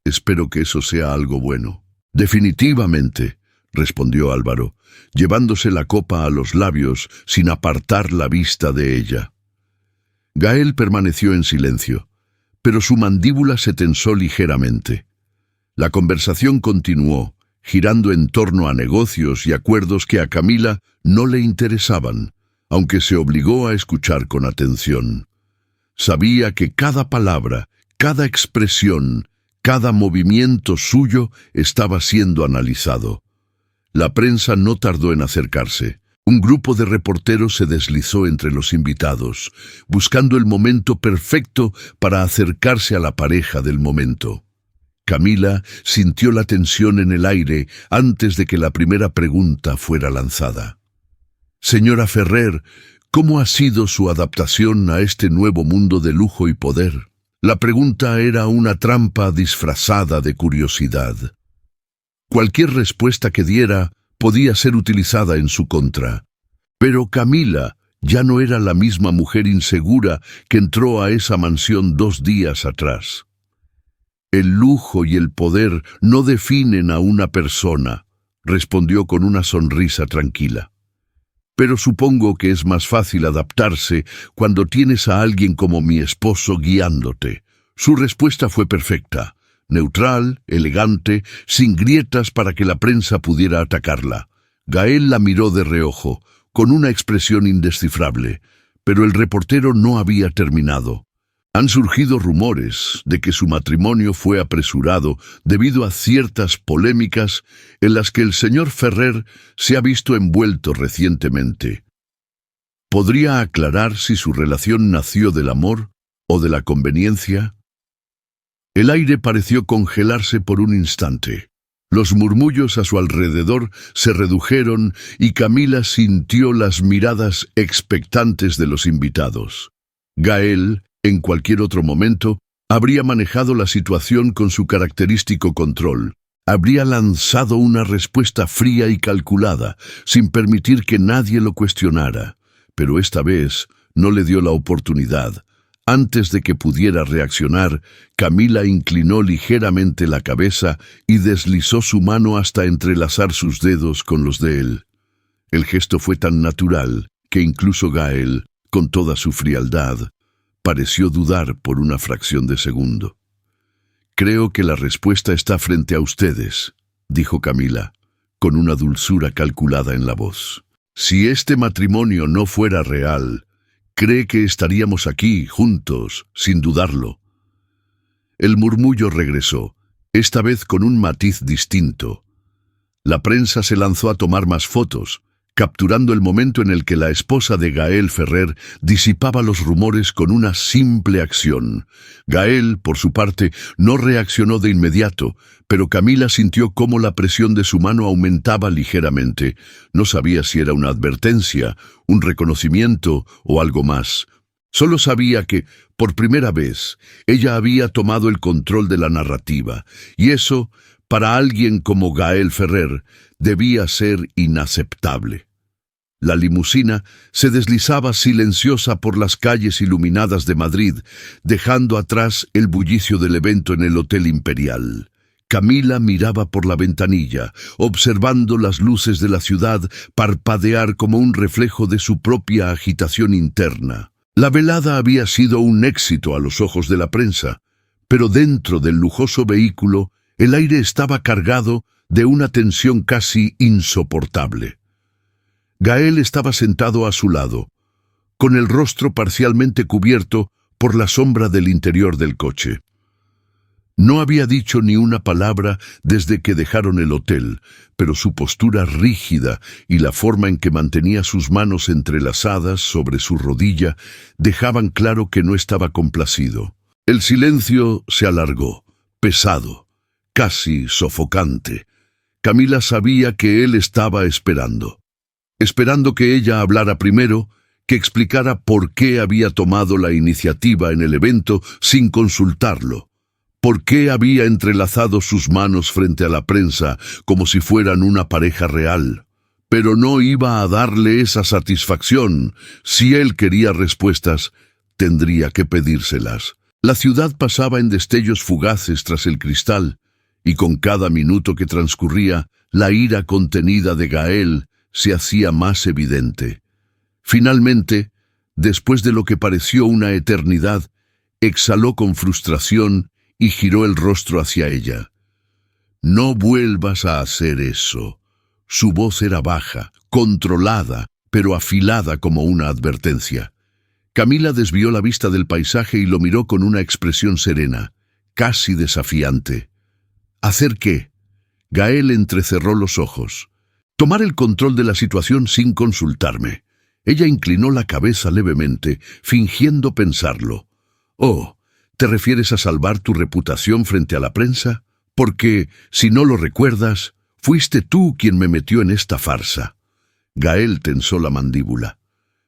«Espero que eso sea algo bueno». «Definitivamente», respondió Álvaro, llevándose la copa a los labios sin apartar la vista de ella. Gael permaneció en silencio, pero su mandíbula se tensó ligeramente. La conversación continuó, girando en torno a negocios y acuerdos que a Camila no le interesaban, aunque se obligó a escuchar con atención. Sabía que cada palabra, cada expresión, cada movimiento suyo estaba siendo analizado. La prensa no tardó en acercarse. Un grupo de reporteros se deslizó entre los invitados, buscando el momento perfecto para acercarse a la pareja del momento. Camila sintió la tensión en el aire antes de que la primera pregunta fuera lanzada. «Señora Ferrer, ¿cómo ha sido su adaptación a este nuevo mundo de lujo y poder?» La pregunta era una trampa disfrazada de curiosidad. Cualquier respuesta que diera podía ser utilizada en su contra. Pero Camila ya no era la misma mujer insegura que entró a esa mansión 2 días atrás. «El lujo y el poder no definen a una persona», respondió con una sonrisa tranquila. «Pero supongo que es más fácil adaptarse cuando tienes a alguien como mi esposo guiándote». Su respuesta fue perfecta, neutral, elegante, sin grietas para que la prensa pudiera atacarla. Gael la miró de reojo, con una expresión indescifrable, pero el reportero no había terminado. «Han surgido rumores de que su matrimonio fue apresurado debido a ciertas polémicas en las que el señor Ferrer se ha visto envuelto recientemente. ¿Podría aclarar si su relación nació del amor o de la conveniencia?» El aire pareció congelarse por un instante. Los murmullos a su alrededor se redujeron y Camila sintió las miradas expectantes de los invitados. Gael, en cualquier otro momento, habría manejado la situación con su característico control. Habría lanzado una respuesta fría y calculada, sin permitir que nadie lo cuestionara. Pero esta vez no le dio la oportunidad. Antes de que pudiera reaccionar, Camila inclinó ligeramente la cabeza y deslizó su mano hasta entrelazar sus dedos con los de él. El gesto fue tan natural que incluso Gael, con toda su frialdad, pareció dudar por una fracción de segundo. «Creo que la respuesta está frente a ustedes», dijo Camila, con una dulzura calculada en la voz. «Si este matrimonio no fuera real, ¿cree que estaríamos aquí, juntos, sin dudarlo?» El murmullo regresó, esta vez con un matiz distinto. La prensa se lanzó a tomar más fotos, capturando el momento en el que la esposa de Gael Ferrer disipaba los rumores con una simple acción. Gael, por su parte, no reaccionó de inmediato, pero Camila sintió cómo la presión de su mano aumentaba ligeramente. No sabía si era una advertencia, un reconocimiento o algo más. Solo sabía que, por primera vez, ella había tomado el control de la narrativa, y eso, para alguien como Gael Ferrer, debía ser inaceptable. La limusina se deslizaba silenciosa por las calles iluminadas de Madrid, dejando atrás el bullicio del evento en el Hotel Imperial. Camila miraba por la ventanilla, observando las luces de la ciudad parpadear como un reflejo de su propia agitación interna. La velada había sido un éxito a los ojos de la prensa, pero dentro del lujoso vehículo el aire estaba cargado de una tensión casi insoportable. Gael estaba sentado a su lado, con el rostro parcialmente cubierto por la sombra del interior del coche. No había dicho ni una palabra desde que dejaron el hotel, pero su postura rígida y la forma en que mantenía sus manos entrelazadas sobre su rodilla dejaban claro que no estaba complacido. El silencio se alargó, pesado, casi sofocante. Camila sabía que él estaba esperando que ella hablara primero, que explicara por qué había tomado la iniciativa en el evento sin consultarlo, por qué había entrelazado sus manos frente a la prensa como si fueran una pareja real. Pero no iba a darle esa satisfacción. Si él quería respuestas, tendría que pedírselas. La ciudad pasaba en destellos fugaces tras el cristal, y con cada minuto que transcurría, la ira contenida de Gael se hacía más evidente. Finalmente, después de lo que pareció una eternidad, exhaló con frustración y giró el rostro hacia ella. «No vuelvas a hacer eso». Su voz era baja, controlada, pero afilada como una advertencia. Camila desvió la vista del paisaje y lo miró con una expresión serena, casi desafiante. ¿Hacer qué? Gael entrecerró los ojos. Tomar el control de la situación sin consultarme. Ella inclinó la cabeza levemente, fingiendo pensarlo. «Oh, ¿te refieres a salvar tu reputación frente a la prensa? Porque, si no lo recuerdas, fuiste tú quien me metió en esta farsa». Gael tensó la mandíbula.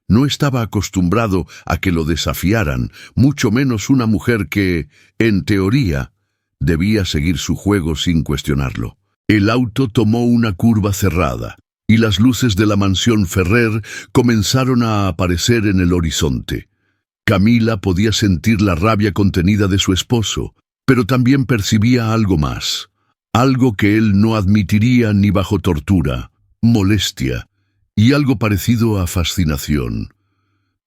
No estaba acostumbrado a que lo desafiaran, mucho menos una mujer que, en teoría, debía seguir su juego sin cuestionarlo. El auto tomó una curva cerrada, y las luces de la mansión Ferrer comenzaron a aparecer en el horizonte. Camila podía sentir la rabia contenida de su esposo, pero también percibía algo más, algo que él no admitiría ni bajo tortura, molestia, y algo parecido a fascinación.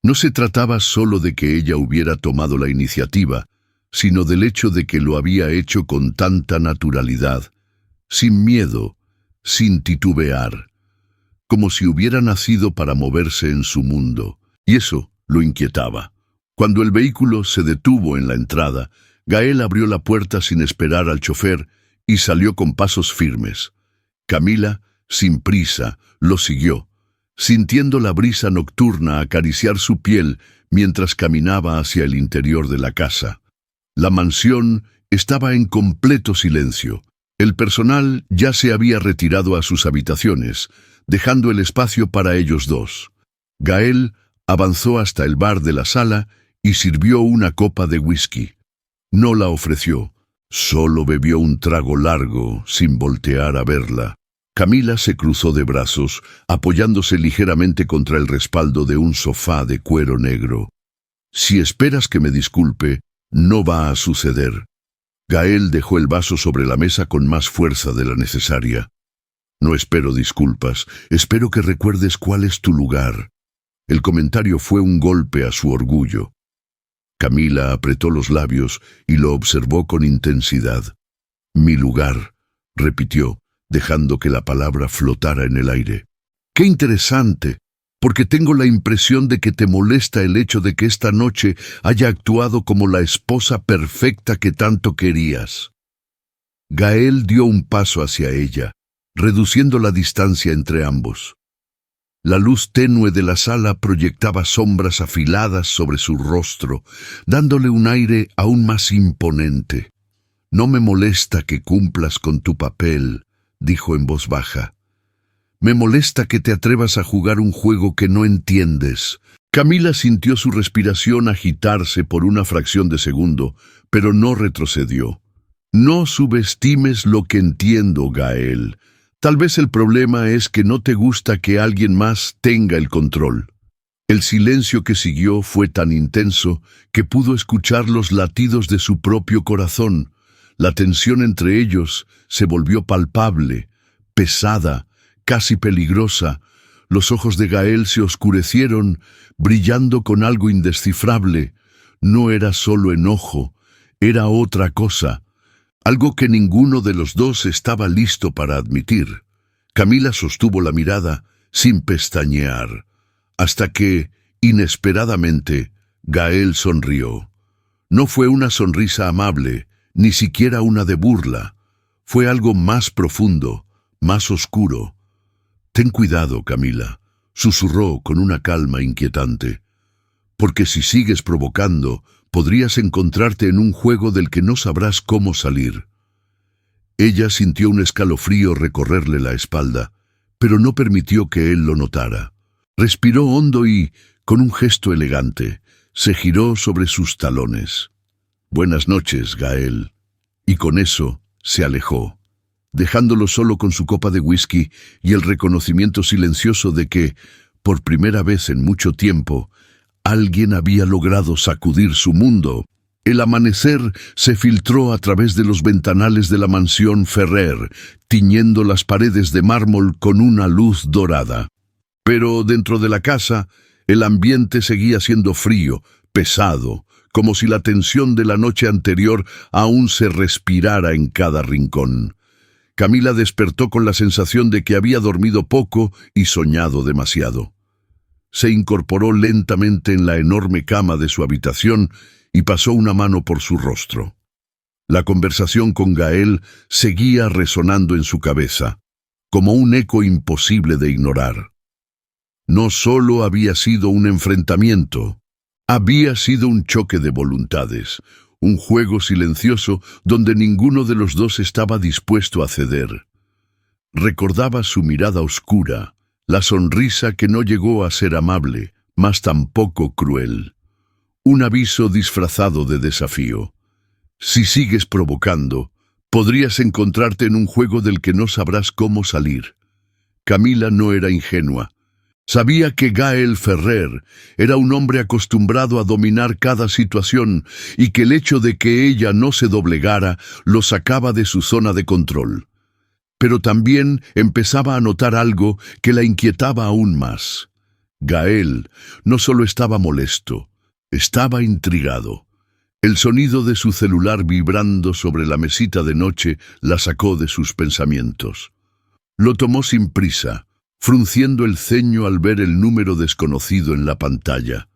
No se trataba solo de que ella hubiera tomado la iniciativa, sino del hecho de que lo había hecho con tanta naturalidad, sin miedo, sin titubear, como si hubiera nacido para moverse en su mundo, y eso lo inquietaba. Cuando el vehículo se detuvo en la entrada, Gael abrió la puerta sin esperar al chofer y salió con pasos firmes. Camila, sin prisa, lo siguió, sintiendo la brisa nocturna acariciar su piel mientras caminaba hacia el interior de la casa. La mansión estaba en completo silencio. El personal ya se había retirado a sus habitaciones, dejando el espacio para ellos dos. Gael avanzó hasta el bar de la sala y sirvió una copa de whisky. No la ofreció, solo bebió un trago largo, sin voltear a verla. Camila se cruzó de brazos, apoyándose ligeramente contra el respaldo de un sofá de cuero negro. «Si esperas que me disculpe, no va a suceder». Gael dejó el vaso sobre la mesa con más fuerza de la necesaria. «No espero disculpas, espero que recuerdes cuál es tu lugar». El comentario fue un golpe a su orgullo. Camila apretó los labios y lo observó con intensidad. «Mi lugar», repitió, dejando que la palabra flotara en el aire. «Qué interesante, porque tengo la impresión de que te molesta el hecho de que esta noche haya actuado como la esposa perfecta que tanto querías». Gael dio un paso hacia ella, reduciendo la distancia entre ambos. La luz tenue de la sala proyectaba sombras afiladas sobre su rostro, dándole un aire aún más imponente. «No me molesta que cumplas con tu papel», dijo en voz baja. «Me molesta que te atrevas a jugar un juego que no entiendes». Camila sintió su respiración agitarse por una fracción de segundo, pero no retrocedió. «No subestimes lo que entiendo, Gael. Tal vez el problema es que no te gusta que alguien más tenga el control». El silencio que siguió fue tan intenso que pudo escuchar los latidos de su propio corazón. La tensión entre ellos se volvió palpable, pesada, casi peligrosa. Los ojos de Gael se oscurecieron, brillando con algo indescifrable. No era solo enojo, era otra cosa, algo que ninguno de los dos estaba listo para admitir. Camila sostuvo la mirada sin pestañear, hasta que, inesperadamente, Gael sonrió. No fue una sonrisa amable, ni siquiera una de burla. Fue algo más profundo, más oscuro. «Ten cuidado, Camila», susurró con una calma inquietante, «porque si sigues provocando, podrías encontrarte en un juego del que no sabrás cómo salir». Ella sintió un escalofrío recorrerle la espalda, pero no permitió que él lo notara. Respiró hondo y, con un gesto elegante, se giró sobre sus talones. «Buenas noches, Gael». Y con eso se alejó, dejándolo solo con su copa de whisky y el reconocimiento silencioso de que, por primera vez en mucho tiempo, alguien había logrado sacudir su mundo. El amanecer se filtró a través de los ventanales de la mansión Ferrer, tiñendo las paredes de mármol con una luz dorada. Pero dentro de la casa, el ambiente seguía siendo frío, pesado, como si la tensión de la noche anterior aún se respirara en cada rincón. Camila despertó con la sensación de que había dormido poco y soñado demasiado. Se incorporó lentamente en la enorme cama de su habitación y pasó una mano por su rostro. La conversación con Gael seguía resonando en su cabeza, como un eco imposible de ignorar. No solo había sido un enfrentamiento, había sido un choque de voluntades, un juego silencioso donde ninguno de los dos estaba dispuesto a ceder. Recordaba su mirada oscura, la sonrisa que no llegó a ser amable, mas tampoco cruel. Un aviso disfrazado de desafío. Si sigues provocando, podrías encontrarte en un juego del que no sabrás cómo salir. Camila no era ingenua. Sabía que Gael Ferrer era un hombre acostumbrado a dominar cada situación y que el hecho de que ella no se doblegara lo sacaba de su zona de control. Pero también empezaba a notar algo que la inquietaba aún más. Gael no solo estaba molesto, estaba intrigado. El sonido de su celular vibrando sobre la mesita de noche la sacó de sus pensamientos. Lo tomó sin prisa, frunciendo el ceño al ver el número desconocido en la pantalla.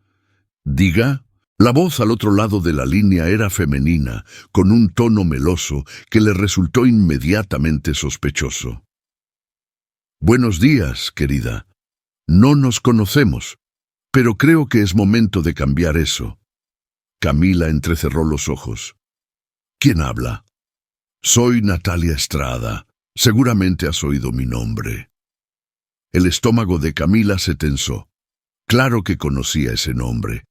«Diga». La voz al otro lado de la línea era femenina, con un tono meloso que le resultó inmediatamente sospechoso. «Buenos días, querida. No nos conocemos, pero creo que es momento de cambiar eso». Camila entrecerró los ojos. «¿Quién habla?» «Soy Natalia Estrada. Seguramente has oído mi nombre». El estómago de Camila se tensó. Claro que conocía ese nombre.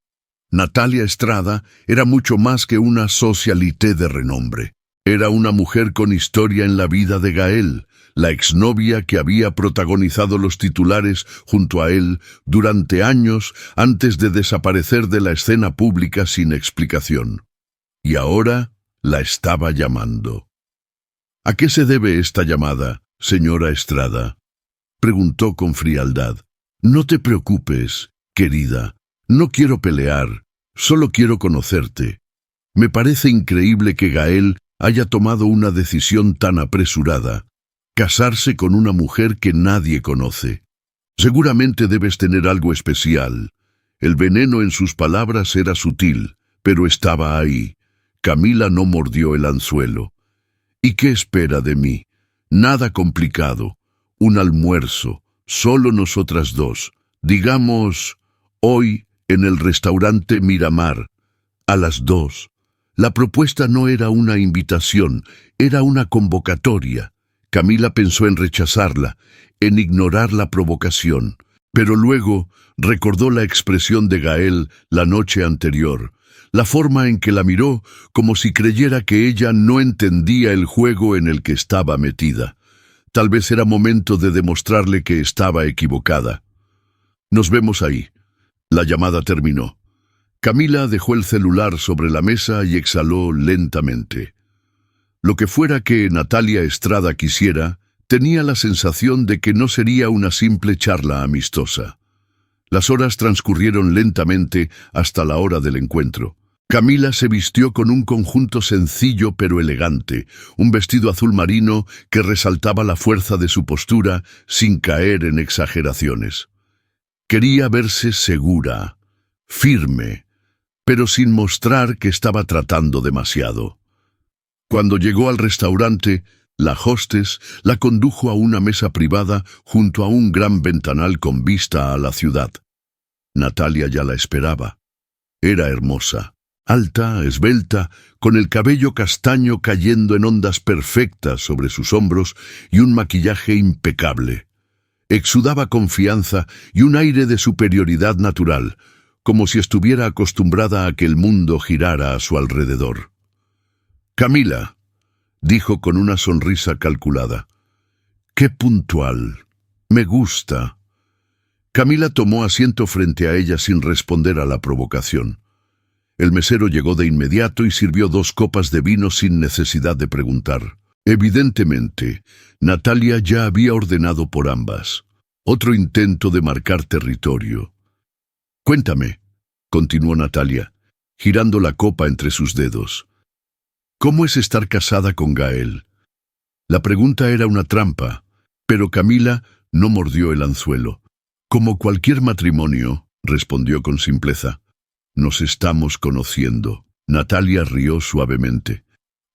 Natalia Estrada era mucho más que una socialité de renombre. Era una mujer con historia en la vida de Gael, la exnovia que había protagonizado los titulares junto a él durante años antes de desaparecer de la escena pública sin explicación. Y ahora la estaba llamando. «¿A qué se debe esta llamada, señora Estrada?», preguntó con frialdad. «No te preocupes, querida. No quiero pelear, solo quiero conocerte. Me parece increíble que Gael haya tomado una decisión tan apresurada, casarse con una mujer que nadie conoce. Seguramente debes tener algo especial». El veneno en sus palabras era sutil, pero estaba ahí. Camila no mordió el anzuelo. «¿Y qué espera de mí? Nada complicado. Un almuerzo, solo nosotras dos. Digamos, hoy en el restaurante Miramar, a las 2. La propuesta no era una invitación, era una convocatoria. Camila pensó en rechazarla, en ignorar la provocación, pero luego recordó la expresión de Gael la noche anterior, la forma en que la miró como si creyera que ella no entendía el juego en el que estaba metida. Tal vez era momento de demostrarle que estaba equivocada. «Nos vemos ahí». La llamada terminó. Camila dejó el celular sobre la mesa y exhaló lentamente. Lo que fuera que Natalia Estrada quisiera, tenía la sensación de que no sería una simple charla amistosa. Las horas transcurrieron lentamente hasta la hora del encuentro. Camila se vistió con un conjunto sencillo pero elegante, un vestido azul marino que resaltaba la fuerza de su postura sin caer en exageraciones. Quería verse segura, firme, pero sin mostrar que estaba tratando demasiado. Cuando llegó al restaurante, la hostess la condujo a una mesa privada junto a un gran ventanal con vista a la ciudad. Natalia ya la esperaba. Era hermosa. alta, esbelta, con el cabello castaño cayendo en ondas perfectas sobre sus hombros y un maquillaje impecable. Exudaba confianza y un aire de superioridad natural, como si estuviera acostumbrada a que el mundo girara a su alrededor. «Camila», dijo con una sonrisa calculada. «Qué puntual. Me gusta». Camila tomó asiento frente a ella sin responder a la provocación. El mesero llegó de inmediato y sirvió 2 copas de vino sin necesidad de preguntar. Evidentemente, Natalia ya había ordenado por ambas. Otro intento de marcar territorio. «Cuéntame», continuó Natalia, girando la copa entre sus dedos. «¿Cómo es estar casada con Gael?» La pregunta era una trampa, pero Camila no mordió el anzuelo. «Como cualquier matrimonio», respondió con simpleza. «Nos estamos conociendo». Natalia rió suavemente.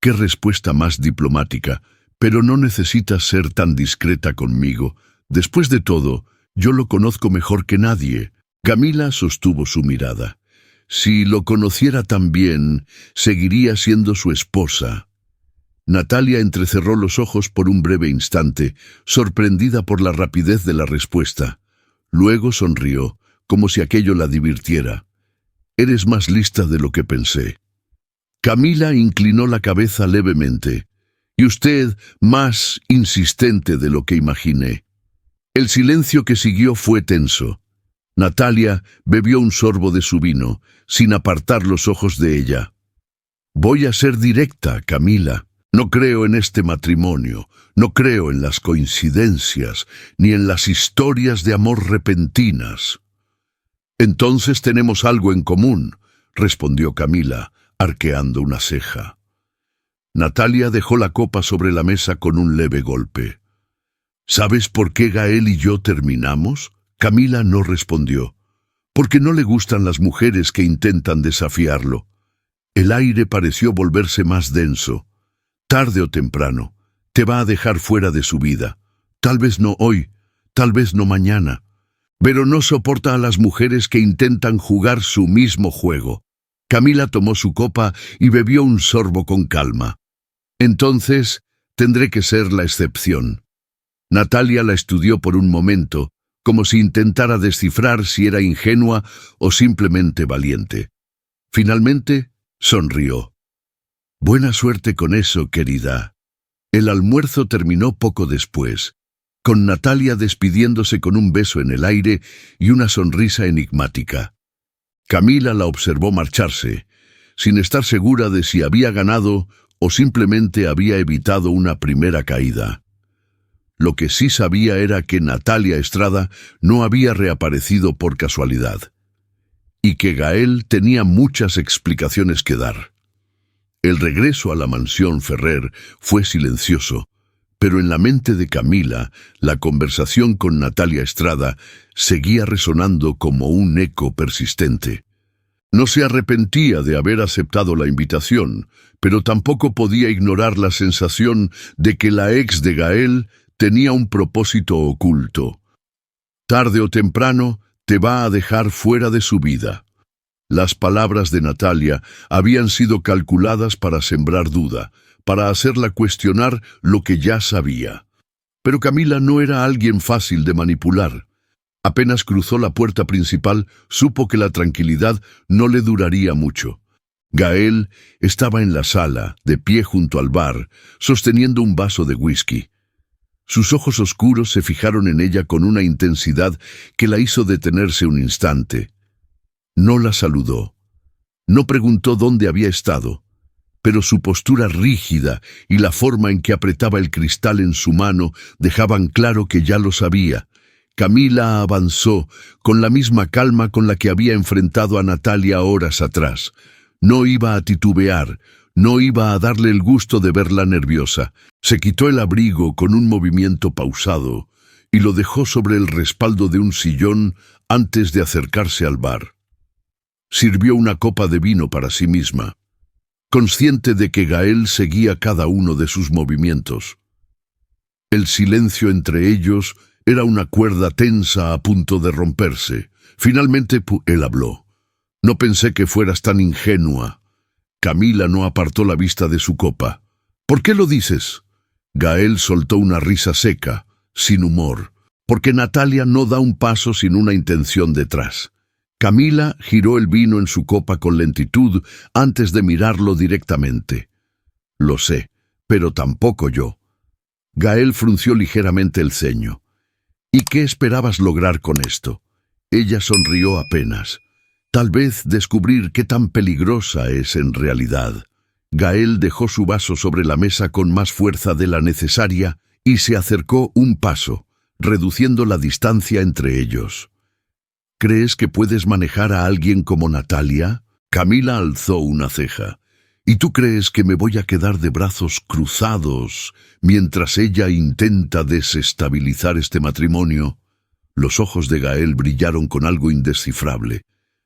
«Qué respuesta más diplomática, pero no necesitas ser tan discreta conmigo. Después de todo, yo lo conozco mejor que nadie». Camila sostuvo su mirada. «Si lo conociera tan bien, seguiría siendo su esposa». Natalia entrecerró los ojos por un breve instante, sorprendida por la rapidez de la respuesta. Luego sonrió, como si aquello la divirtiera. «Eres más lista de lo que pensé». Camila inclinó la cabeza levemente. «Y usted más insistente de lo que imaginé». El silencio que siguió fue tenso. Natalia bebió un sorbo de su vino, sin apartar los ojos de ella. «Voy a ser directa, Camila. No creo en este matrimonio, no creo en las coincidencias, ni en las historias de amor repentinas». «Entonces tenemos algo en común», respondió Camila, arqueando una ceja. Natalia dejó la copa sobre la mesa con un leve golpe. «¿Sabes por qué Gael y yo terminamos?» Camila no respondió. «Porque no le gustan las mujeres que intentan desafiarlo». El aire pareció volverse más denso. «Tarde o temprano, te va a dejar fuera de su vida. Tal vez no hoy, tal vez no mañana. Pero no soporta a las mujeres que intentan jugar su mismo juego». Camila tomó su copa y bebió un sorbo con calma. «Entonces, tendré que ser la excepción». Natalia la estudió por un momento, como si intentara descifrar si era ingenua o simplemente valiente. Finalmente, sonrió. «Buena suerte con eso, querida». El almuerzo terminó poco después, con Natalia despidiéndose con un beso en el aire y una sonrisa enigmática. Camila la observó marcharse, sin estar segura de si había ganado o simplemente había evitado una primera caída. Lo que sí sabía era que Natalia Estrada no había reaparecido por casualidad, y que Gael tenía muchas explicaciones que dar. El regreso a la mansión Ferrer fue silencioso, pero en la mente de Camila, la conversación con Natalia Estrada seguía resonando como un eco persistente. No se arrepentía de haber aceptado la invitación, pero tampoco podía ignorar la sensación de que la ex de Gael tenía un propósito oculto. Tarde o temprano te va a dejar fuera de su vida. Las palabras de Natalia habían sido calculadas para sembrar duda, para hacerla cuestionar lo que ya sabía. Pero Camila no era alguien fácil de manipular. Apenas cruzó la puerta principal, supo que la tranquilidad no le duraría mucho. Gael estaba en la sala, de pie junto al bar, sosteniendo un vaso de whisky. Sus ojos oscuros se fijaron en ella con una intensidad que la hizo detenerse un instante. No la saludó. No preguntó dónde había estado, pero su postura rígida y la forma en que apretaba el cristal en su mano dejaban claro que ya lo sabía. Camila avanzó con la misma calma con la que había enfrentado a Natalia horas atrás. No iba a titubear, no iba a darle el gusto de verla nerviosa. Se quitó el abrigo con un movimiento pausado y lo dejó sobre el respaldo de un sillón antes de acercarse al bar. Sirvió una copa de vino para sí misma, consciente de que Gael seguía cada uno de sus movimientos. El silencio entre ellos era una cuerda tensa a punto de romperse. Finalmente él habló. «No pensé que fueras tan ingenua». Camila no apartó la vista de su copa. ¿Por qué lo dices? Gael soltó una risa seca, sin humor, porque Natalia no da un paso sin una intención detrás. Camila giró el vino en su copa con lentitud antes de mirarlo directamente. Lo sé, pero tampoco yo. Gael frunció ligeramente el ceño. ¿Y qué esperabas lograr con esto? Ella sonrió apenas. Tal vez descubrir qué tan peligrosa es en realidad. Gael dejó su vaso sobre la mesa con más fuerza de la necesaria y se acercó un paso, reduciendo la distancia entre ellos. ¿Crees que puedes manejar a alguien como Natalia? Camila alzó una ceja. ¿Y tú crees que me voy a quedar de brazos cruzados mientras ella intenta desestabilizar este matrimonio? Los ojos de Gael brillaron con algo indescifrable.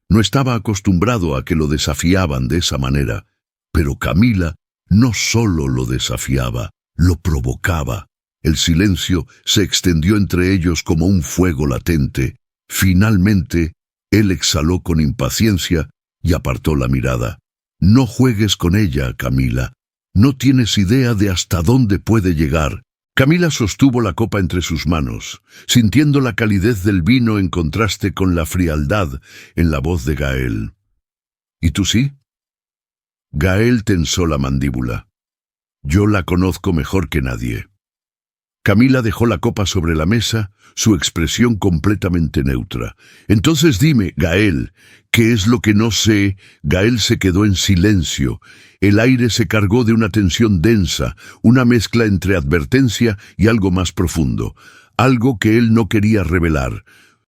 No estaba acostumbrado a que lo desafiaban de esa manera, pero Camila no solo lo desafiaba, lo provocaba. El silencio se extendió entre ellos como un fuego latente. Finalmente, él exhaló con impaciencia y apartó la mirada. No juegues con ella, Camila. No tienes idea de hasta dónde puede llegar. Camila sostuvo la copa entre sus manos, sintiendo la calidez del vino en contraste con la frialdad en la voz de Gael. ¿Y tú sí? Gael tensó la mandíbula. Yo la conozco mejor que nadie. Camila dejó la copa sobre la mesa, su expresión completamente neutra. Entonces dime, Gael, ¿qué es lo que no sé? Gael se quedó en silencio. El aire se cargó de una tensión densa, una mezcla entre advertencia y algo más profundo, algo que él no quería revelar.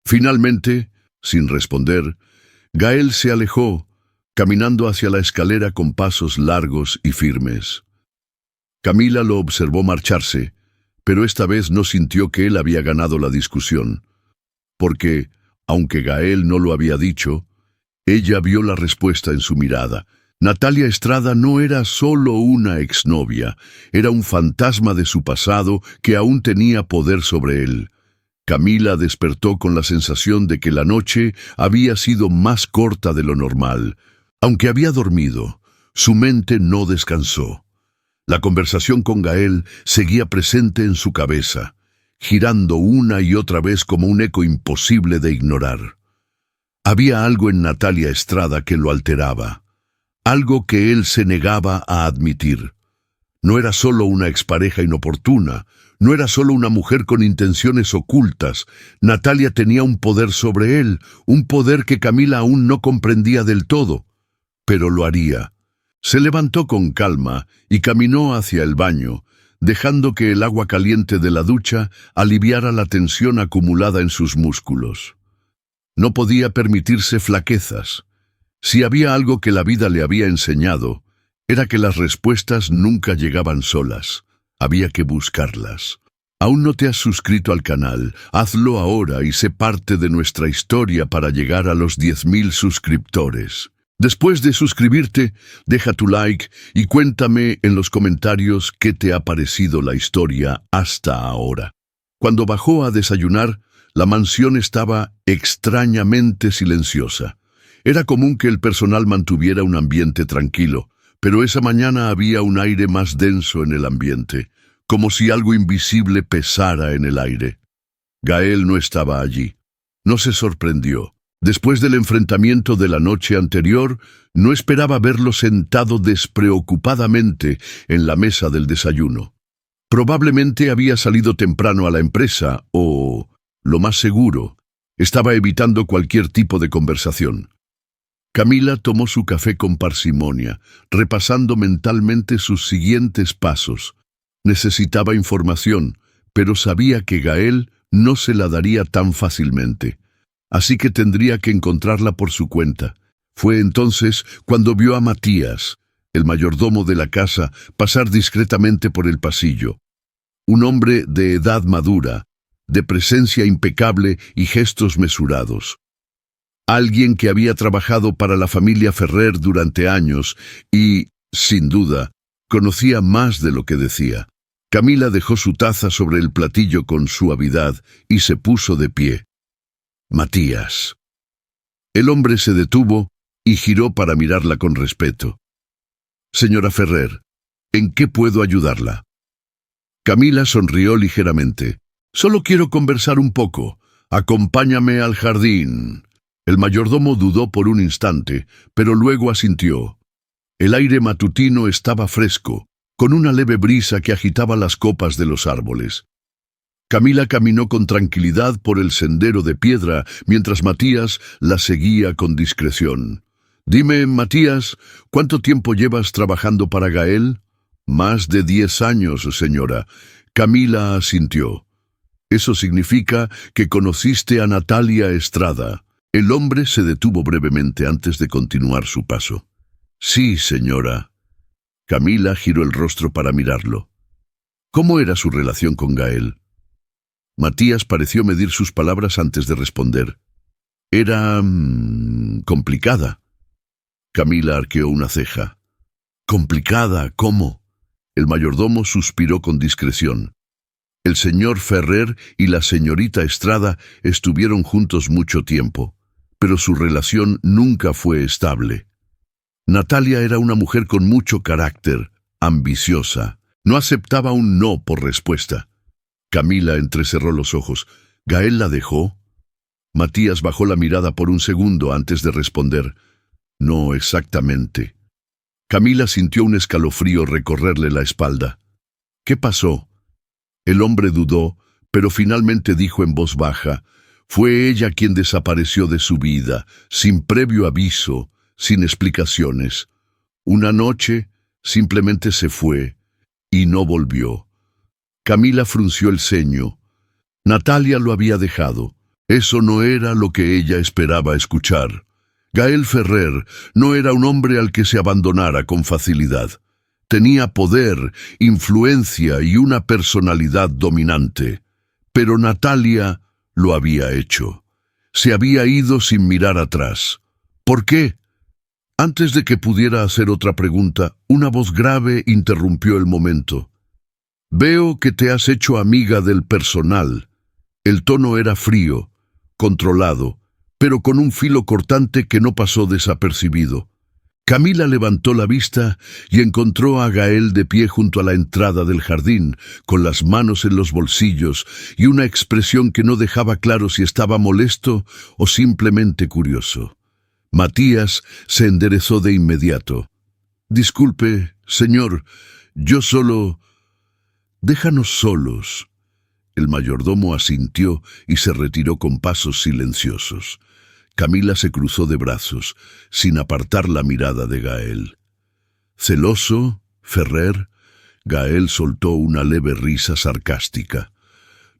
Finalmente, sin responder, Gael se alejó, caminando hacia la escalera con pasos largos y firmes. Camila lo observó marcharse, pero esta vez no sintió que él había ganado la discusión, porque, aunque Gael no lo había dicho, ella vio la respuesta en su mirada. Natalia Estrada no era solo una exnovia, era un fantasma de su pasado que aún tenía poder sobre él. Camila despertó con la sensación de que la noche había sido más corta de lo normal. Aunque había dormido, su mente no descansó. La conversación con Gael seguía presente en su cabeza, girando una y otra vez como un eco imposible de ignorar. Había algo en Natalia Estrada que lo alteraba, algo que él se negaba a admitir. No era solo una expareja inoportuna, no era solo una mujer con intenciones ocultas. Natalia tenía un poder sobre él, un poder que Camila aún no comprendía del todo, pero lo haría. Se levantó con calma y caminó hacia el baño, dejando que el agua caliente de la ducha aliviara la tensión acumulada en sus músculos. No podía permitirse flaquezas. Si había algo que la vida le había enseñado, era que las respuestas nunca llegaban solas. Había que buscarlas. ¿Aún no te has suscrito al canal? Hazlo ahora y sé parte de nuestra historia para llegar a los 10.000 suscriptores. Después de suscribirte, deja tu like y cuéntame en los comentarios qué te ha parecido la historia hasta ahora. Cuando bajó a desayunar, la mansión estaba extrañamente silenciosa. Era común que el personal mantuviera un ambiente tranquilo, pero esa mañana había un aire más denso en el ambiente, como si algo invisible pesara en el aire. Gael no estaba allí. No se sorprendió. Después del enfrentamiento de la noche anterior, no esperaba verlo sentado despreocupadamente en la mesa del desayuno. Probablemente había salido temprano a la empresa o, lo más seguro, estaba evitando cualquier tipo de conversación. Camila tomó su café con parsimonia, repasando mentalmente sus siguientes pasos. Necesitaba información, pero sabía que Gael no se la daría tan fácilmente. Así que tendría que encontrarla por su cuenta. Fue entonces cuando vio a Matías, el mayordomo de la casa, pasar discretamente por el pasillo. Un hombre de edad madura, de presencia impecable y gestos mesurados. Alguien que había trabajado para la familia Ferrer durante años y, sin duda, conocía más de lo que decía. Camila dejó su taza sobre el platillo con suavidad y se puso de pie. Matías. El hombre se detuvo y giró para mirarla con respeto. Señora Ferrer, ¿en qué puedo ayudarla? Camila sonrió ligeramente. Solo quiero conversar un poco. Acompáñame al jardín. El mayordomo dudó por un instante, pero luego asintió. El aire matutino estaba fresco, con una leve brisa que agitaba las copas de los árboles. Camila caminó con tranquilidad por el sendero de piedra, mientras Matías la seguía con discreción. Dime, Matías, ¿cuánto tiempo llevas trabajando para Gael? Más de 10 años, señora. Camila asintió. Eso significa que conociste a Natalia Estrada. El hombre se detuvo brevemente antes de continuar su paso. Sí, señora. Camila giró el rostro para mirarlo. ¿Cómo era su relación con Gael? Matías pareció medir sus palabras antes de responder. Era complicada. Camila arqueó una ceja. ¿Complicada? ¿Cómo? El mayordomo suspiró con discreción. El señor Ferrer y la señorita Estrada estuvieron juntos mucho tiempo, pero su relación nunca fue estable. Natalia era una mujer con mucho carácter, ambiciosa. No aceptaba un no por respuesta. Camila entrecerró los ojos. ¿Gael la dejó? Matías bajó la mirada por un segundo antes de responder. No exactamente. Camila sintió un escalofrío recorrerle la espalda. ¿Qué pasó? El hombre dudó, pero finalmente dijo en voz baja, fue ella quien desapareció de su vida, sin previo aviso, sin explicaciones. Una noche simplemente se fue y no volvió. Camila frunció el ceño. Natalia lo había dejado. Eso no era lo que ella esperaba escuchar. Gael Ferrer no era un hombre al que se abandonara con facilidad. Tenía poder, influencia y una personalidad dominante. Pero Natalia lo había hecho. Se había ido sin mirar atrás. ¿Por qué? Antes de que pudiera hacer otra pregunta, una voz grave interrumpió el momento. Veo que te has hecho amiga del personal. El tono era frío, controlado, pero con un filo cortante que no pasó desapercibido. Camila levantó la vista y encontró a Gael de pie junto a la entrada del jardín, con las manos en los bolsillos y una expresión que no dejaba claro si estaba molesto o simplemente curioso. Matías se enderezó de inmediato. Disculpe, señor, yo solo... Déjanos solos. El mayordomo asintió y se retiró con pasos silenciosos. Camila se cruzó de brazos, sin apartar la mirada de Gael. ¿Celoso, Ferrer? Gael soltó una leve risa sarcástica.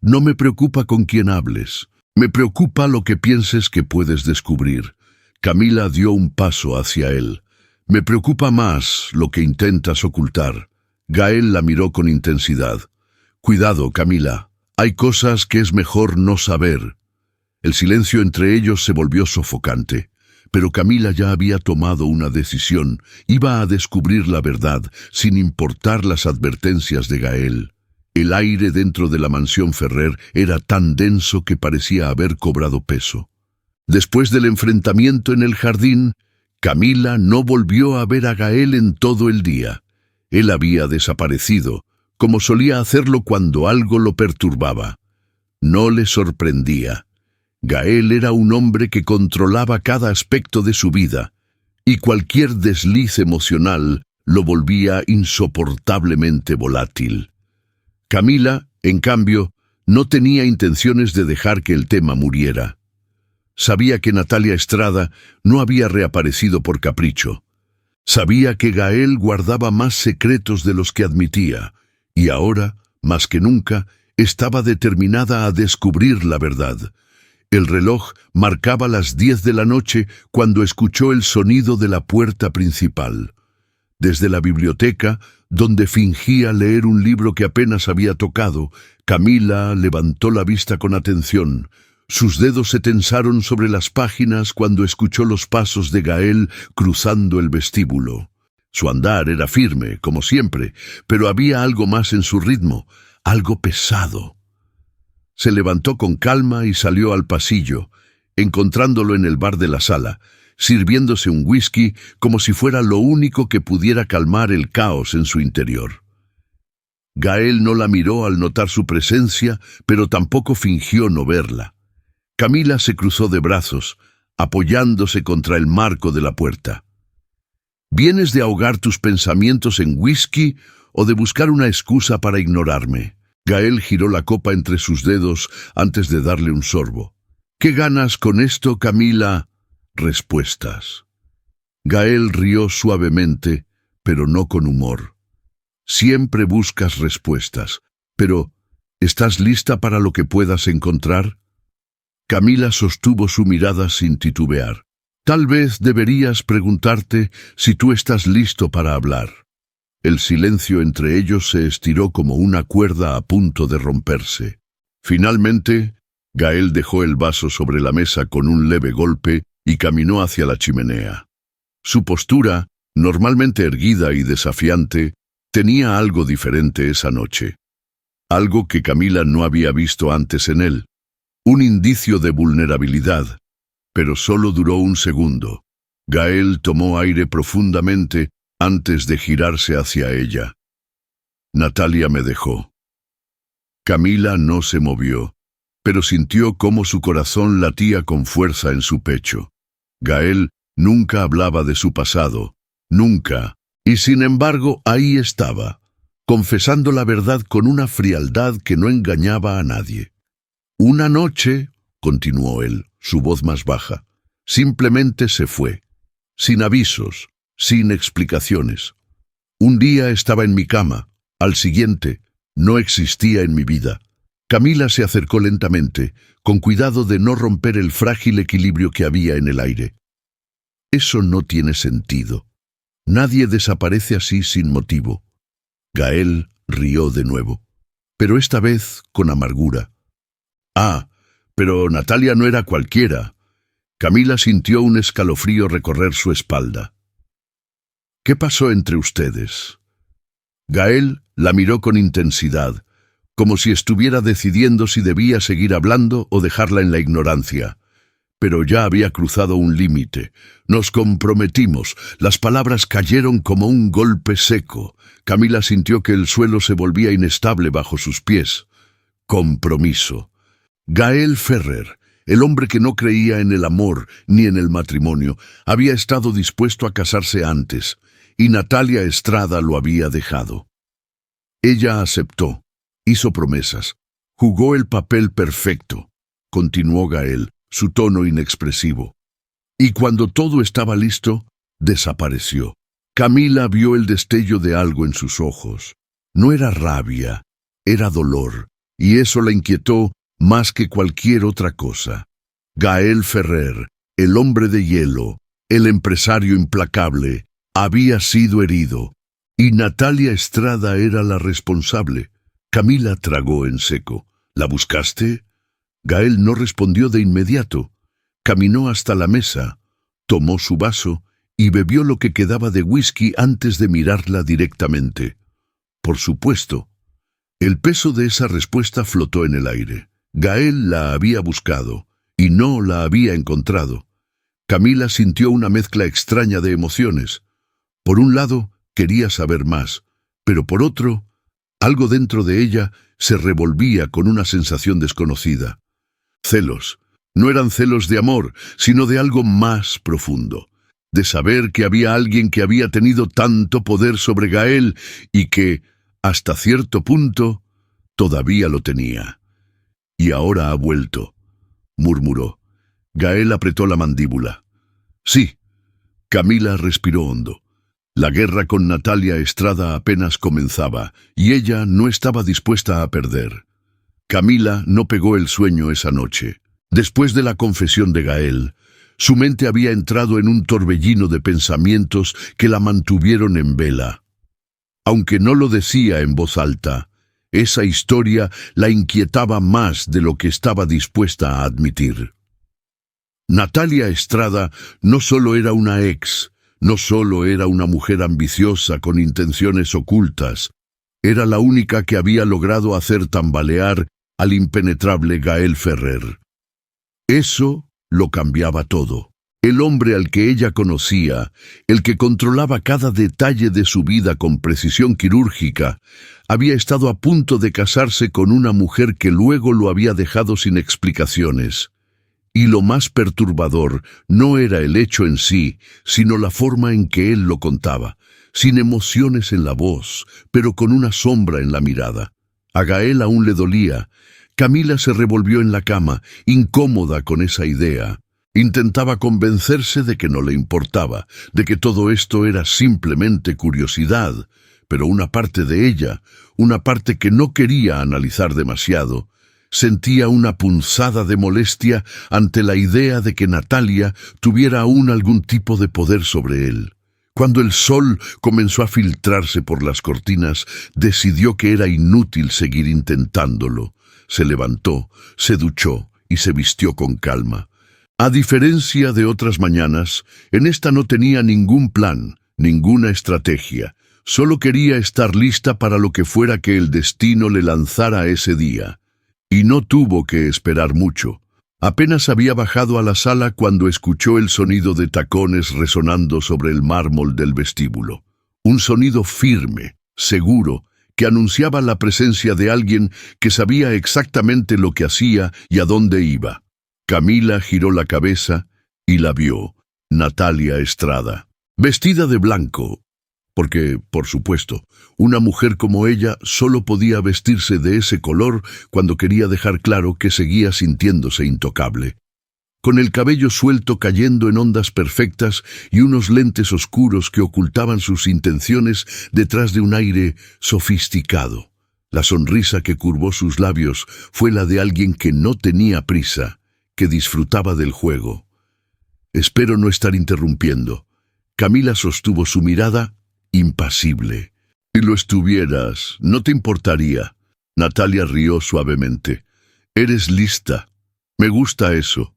No me preocupa con quién hables. Me preocupa lo que pienses que puedes descubrir. Camila dio un paso hacia él. Me preocupa más lo que intentas ocultar. Gael la miró con intensidad. Cuidado, Camila. Hay cosas que es mejor no saber. El silencio entre ellos se volvió sofocante, pero Camila ya había tomado una decisión. Iba a descubrir la verdad, sin importar las advertencias de Gael. El aire dentro de la mansión Ferrer era tan denso que parecía haber cobrado peso. Después del enfrentamiento en el jardín, Camila no volvió a ver a Gael en todo el día. Él había desaparecido, como solía hacerlo cuando algo lo perturbaba. No le sorprendía. Gael era un hombre que controlaba cada aspecto de su vida, y cualquier desliz emocional lo volvía insoportablemente volátil. Camila, en cambio, no tenía intenciones de dejar que el tema muriera. Sabía que Natalia Estrada no había reaparecido por capricho. Sabía que Gael guardaba más secretos de los que admitía, y ahora, más que nunca, estaba determinada a descubrir la verdad. El reloj marcaba las 10 de la noche cuando escuchó el sonido de la puerta principal. Desde la biblioteca, donde fingía leer un libro que apenas había tocado, Camila levantó la vista con atención. Sus dedos se tensaron sobre las páginas cuando escuchó los pasos de Gael cruzando el vestíbulo. Su andar era firme, como siempre, pero había algo más en su ritmo, algo pesado. Se levantó con calma y salió al pasillo, encontrándolo en el bar de la sala. sirviéndose un whisky como si fuera lo único que pudiera calmar el caos en su interior. Gael no la miró al notar su presencia, pero tampoco fingió no verla. Camila se cruzó de brazos, apoyándose contra el marco de la puerta. ¿Vienes de ahogar tus pensamientos en whisky o de buscar una excusa para ignorarme? Gael giró la copa entre sus dedos antes de darle un sorbo. ¿Qué ganas con esto, Camila? Respuestas. Gael rió suavemente, pero no con humor. Siempre buscas respuestas, pero ¿estás lista para lo que puedas encontrar? Camila sostuvo su mirada sin titubear. Tal vez deberías preguntarte si tú estás listo para hablar. El silencio entre ellos se estiró como una cuerda a punto de romperse. Finalmente, Gael dejó el vaso sobre la mesa con un leve golpe y caminó hacia la chimenea. Su postura, normalmente erguida y desafiante, tenía algo diferente esa noche. Algo que Camila no había visto antes en él. Un indicio de vulnerabilidad, pero solo duró un segundo. Gael tomó aire profundamente antes de girarse hacia ella. Natalia me dejó. Camila no se movió, pero sintió cómo su corazón latía con fuerza en su pecho. Gael nunca hablaba de su pasado, nunca, y sin embargo ahí estaba, confesando la verdad con una frialdad que no engañaba a nadie. Una noche, continuó él, su voz más baja, simplemente se fue, sin avisos, sin explicaciones. Un día estaba en mi cama, al siguiente, no existía en mi vida. Camila se acercó lentamente, con cuidado de no romper el frágil equilibrio que había en el aire. Eso no tiene sentido. Nadie desaparece así sin motivo. Gael rió de nuevo, pero esta vez con amargura. Ah, pero Natalia no era cualquiera. Camila sintió un escalofrío recorrer su espalda. ¿Qué pasó entre ustedes? Gael la miró con intensidad, como si estuviera decidiendo si debía seguir hablando o dejarla en la ignorancia. Pero ya había cruzado un límite. Nos comprometimos. Las palabras cayeron como un golpe seco. Camila sintió que el suelo se volvía inestable bajo sus pies. Compromiso. Gael Ferrer, el hombre que no creía en el amor ni en el matrimonio, había estado dispuesto a casarse antes, y Natalia Estrada lo había dejado. Ella aceptó, hizo promesas, jugó el papel perfecto, continuó Gael, su tono inexpresivo. Y cuando todo estaba listo, desapareció. Camila vio el destello de algo en sus ojos. No era rabia, era dolor, y eso la inquietó más que cualquier otra cosa. Gael Ferrer, el hombre de hielo, el empresario implacable, había sido herido, y Natalia Estrada era la responsable. Camila tragó en seco. ¿La buscaste? Gael no respondió de inmediato. Caminó hasta la mesa, tomó su vaso y bebió lo que quedaba de whisky antes de mirarla directamente. Por supuesto. El peso de esa respuesta flotó en el aire. Gael la había buscado y no la había encontrado. Camila sintió una mezcla extraña de emociones. Por un lado, quería saber más, pero por otro, algo dentro de ella se revolvía con una sensación desconocida. Celos. No eran celos de amor, sino de algo más profundo. De saber que había alguien que había tenido tanto poder sobre Gael y que, hasta cierto punto, todavía lo tenía. Y ahora ha vuelto, murmuró. Gael apretó la mandíbula. Sí. Camila respiró hondo. La guerra con Natalia Estrada apenas comenzaba, y ella no estaba dispuesta a perder. Camila no pegó el sueño esa noche. Después de la confesión de Gael, su mente había entrado en un torbellino de pensamientos que la mantuvieron en vela. Aunque no lo decía en voz alta, esa historia la inquietaba más de lo que estaba dispuesta a admitir. Natalia Estrada no solo era una ex, no solo era una mujer ambiciosa con intenciones ocultas, era la única que había logrado hacer tambalear al impenetrable Gael Ferrer. Eso lo cambiaba todo. El hombre al que ella conocía, el que controlaba cada detalle de su vida con precisión quirúrgica, había estado a punto de casarse con una mujer que luego lo había dejado sin explicaciones. Y lo más perturbador no era el hecho en sí, sino la forma en que él lo contaba, sin emociones en la voz, pero con una sombra en la mirada. A Gael aún le dolía. Camila se revolvió en la cama, incómoda con esa idea. Intentaba convencerse de que no le importaba, de que todo esto era simplemente curiosidad, pero una parte de ella, una parte que no quería analizar demasiado, sentía una punzada de molestia ante la idea de que Natalia tuviera aún algún tipo de poder sobre él. Cuando el sol comenzó a filtrarse por las cortinas, decidió que era inútil seguir intentándolo. Se levantó, se duchó y se vistió con calma. A diferencia de otras mañanas, en esta no tenía ningún plan, ninguna estrategia. Solo quería estar lista para lo que fuera que el destino le lanzara ese día. Y no tuvo que esperar mucho. Apenas había bajado a la sala cuando escuchó el sonido de tacones resonando sobre el mármol del vestíbulo. Un sonido firme, seguro, que anunciaba la presencia de alguien que sabía exactamente lo que hacía y a dónde iba. Camila giró la cabeza y la vio, Natalia Estrada, vestida de blanco, porque, por supuesto, una mujer como ella solo podía vestirse de ese color cuando quería dejar claro que seguía sintiéndose intocable. Con el cabello suelto cayendo en ondas perfectas y unos lentes oscuros que ocultaban sus intenciones detrás de un aire sofisticado. La sonrisa que curvó sus labios fue la de alguien que no tenía prisa, que disfrutaba del juego. «Espero no estar interrumpiendo». Camila sostuvo su mirada impasible. «Si lo estuvieras, no te importaría». Natalia rió suavemente. «Eres lista. Me gusta eso».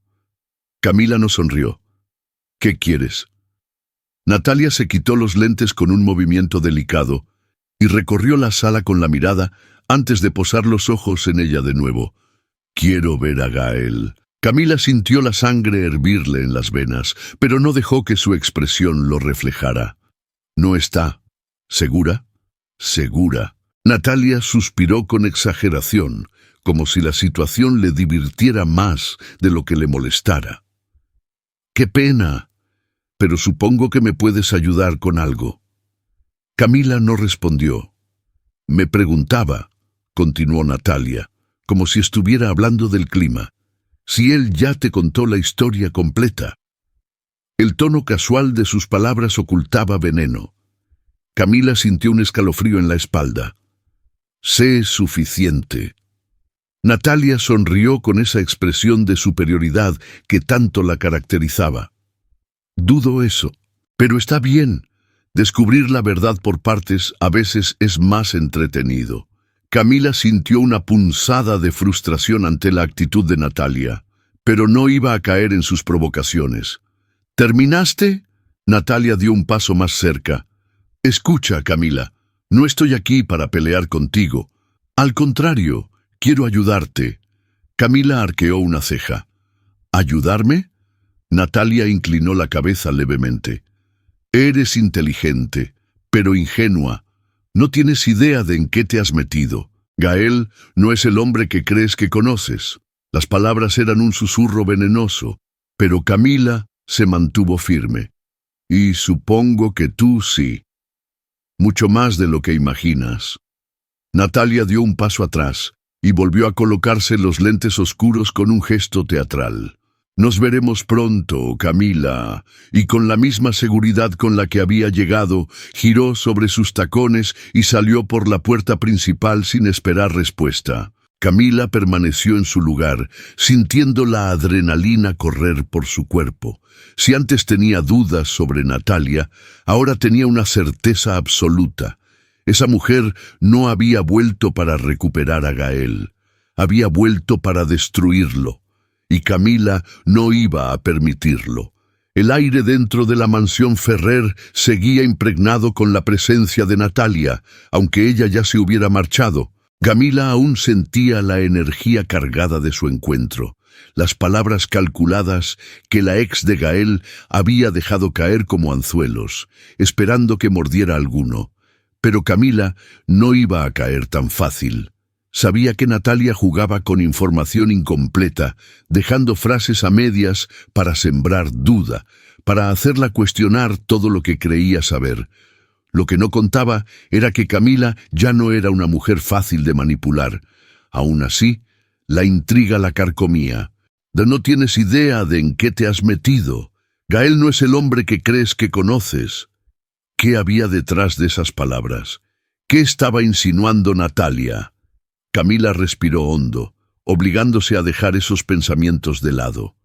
Camila no sonrió. «¿Qué quieres?» Natalia se quitó los lentes con un movimiento delicado y recorrió la sala con la mirada antes de posar los ojos en ella de nuevo. «Quiero ver a Gael». Camila sintió la sangre hervirle en las venas, pero no dejó que su expresión lo reflejara. «¿No está? ¿Segura?» «Segura». Natalia suspiró con exageración, como si la situación le divirtiera más de lo que le molestara. «¡Qué pena! Pero supongo que me puedes ayudar con algo». Camila no respondió. «Me preguntaba», continuó Natalia, como si estuviera hablando del clima, «si él ya te contó la historia completa». El tono casual de sus palabras ocultaba veneno. Camila sintió un escalofrío en la espalda. «Sé suficiente». Natalia sonrió con esa expresión de superioridad que tanto la caracterizaba. «Dudo eso, pero está bien. Descubrir la verdad por partes a veces es más entretenido». Camila sintió una punzada de frustración ante la actitud de Natalia, pero no iba a caer en sus provocaciones. «¿Terminaste?» Natalia dio un paso más cerca. «Escucha, Camila, no estoy aquí para pelear contigo. Al contrario, quiero ayudarte». Camila arqueó una ceja. «¿Ayudarme?» Natalia inclinó la cabeza levemente. «Eres inteligente, pero ingenua. No tienes idea de en qué te has metido. Gael no es el hombre que crees que conoces». Las palabras eran un susurro venenoso, pero Camila se mantuvo firme. «Y supongo que tú sí. Mucho más de lo que imaginas». Natalia dio un paso atrás y volvió a colocarse los lentes oscuros con un gesto teatral. «Nos veremos pronto, Camila», y con la misma seguridad con la que había llegado, giró sobre sus tacones y salió por la puerta principal sin esperar respuesta. Camila permaneció en su lugar, sintiendo la adrenalina correr por su cuerpo. Si antes tenía dudas sobre Natalia, ahora tenía una certeza absoluta. Esa mujer no había vuelto para recuperar a Gael, había vuelto para destruirlo. Y Camila no iba a permitirlo. El aire dentro de la mansión Ferrer seguía impregnado con la presencia de Natalia, aunque ella ya se hubiera marchado. Camila aún sentía la energía cargada de su encuentro. las palabras calculadas que la ex de Gael había dejado caer como anzuelos, esperando que mordiera alguno. Pero Camila no iba a caer tan fácil. Sabía que Natalia jugaba con información incompleta, dejando frases a medias para sembrar duda, para hacerla cuestionar todo lo que creía saber. Lo que no contaba era que Camila ya no era una mujer fácil de manipular. Aún así, la intriga la carcomía. No tienes idea de en qué te has metido. Gael no es el hombre que crees que conoces. ¿Qué había detrás de esas palabras? ¿Qué estaba insinuando Natalia? Camila respiró hondo, obligándose a dejar esos pensamientos de lado.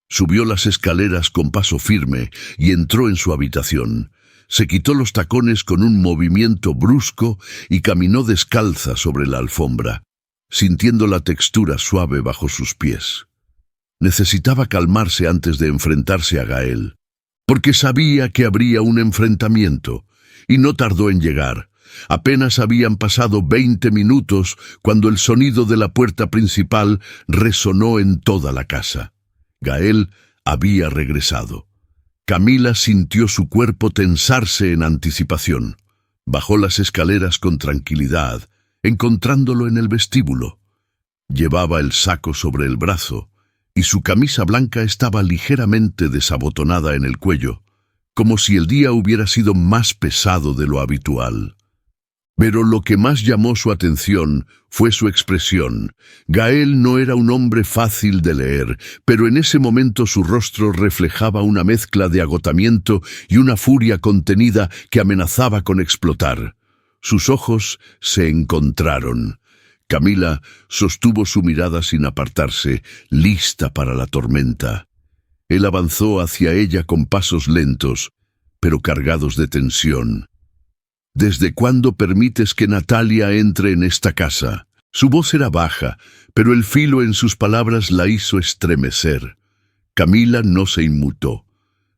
Subió las escaleras con paso firme y entró en su habitación. Se quitó los tacones con un movimiento brusco y caminó descalza sobre la alfombra, sintiendo la textura suave bajo sus pies. Necesitaba calmarse antes de enfrentarse a Gael, porque sabía que habría un enfrentamiento, y no tardó en llegar. Apenas habían pasado 20 minutos cuando el sonido de la puerta principal resonó en toda la casa. Gael había regresado. Camila sintió su cuerpo tensarse en anticipación. Bajó las escaleras con tranquilidad, encontrándolo en el vestíbulo. Llevaba el saco sobre el brazo, y su camisa blanca estaba ligeramente desabotonada en el cuello, como si el día hubiera sido más pesado de lo habitual. Pero lo que más llamó su atención fue su expresión. Gael no era un hombre fácil de leer, pero en ese momento su rostro reflejaba una mezcla de agotamiento y una furia contenida que amenazaba con explotar. Sus ojos se encontraron. Camila sostuvo su mirada sin apartarse, lista para la tormenta. Él avanzó hacia ella con pasos lentos, pero cargados de tensión. ¿Desde cuándo permites que Natalia entre en esta casa? Su voz era baja, pero el filo en sus palabras la hizo estremecer. Camila no se inmutó.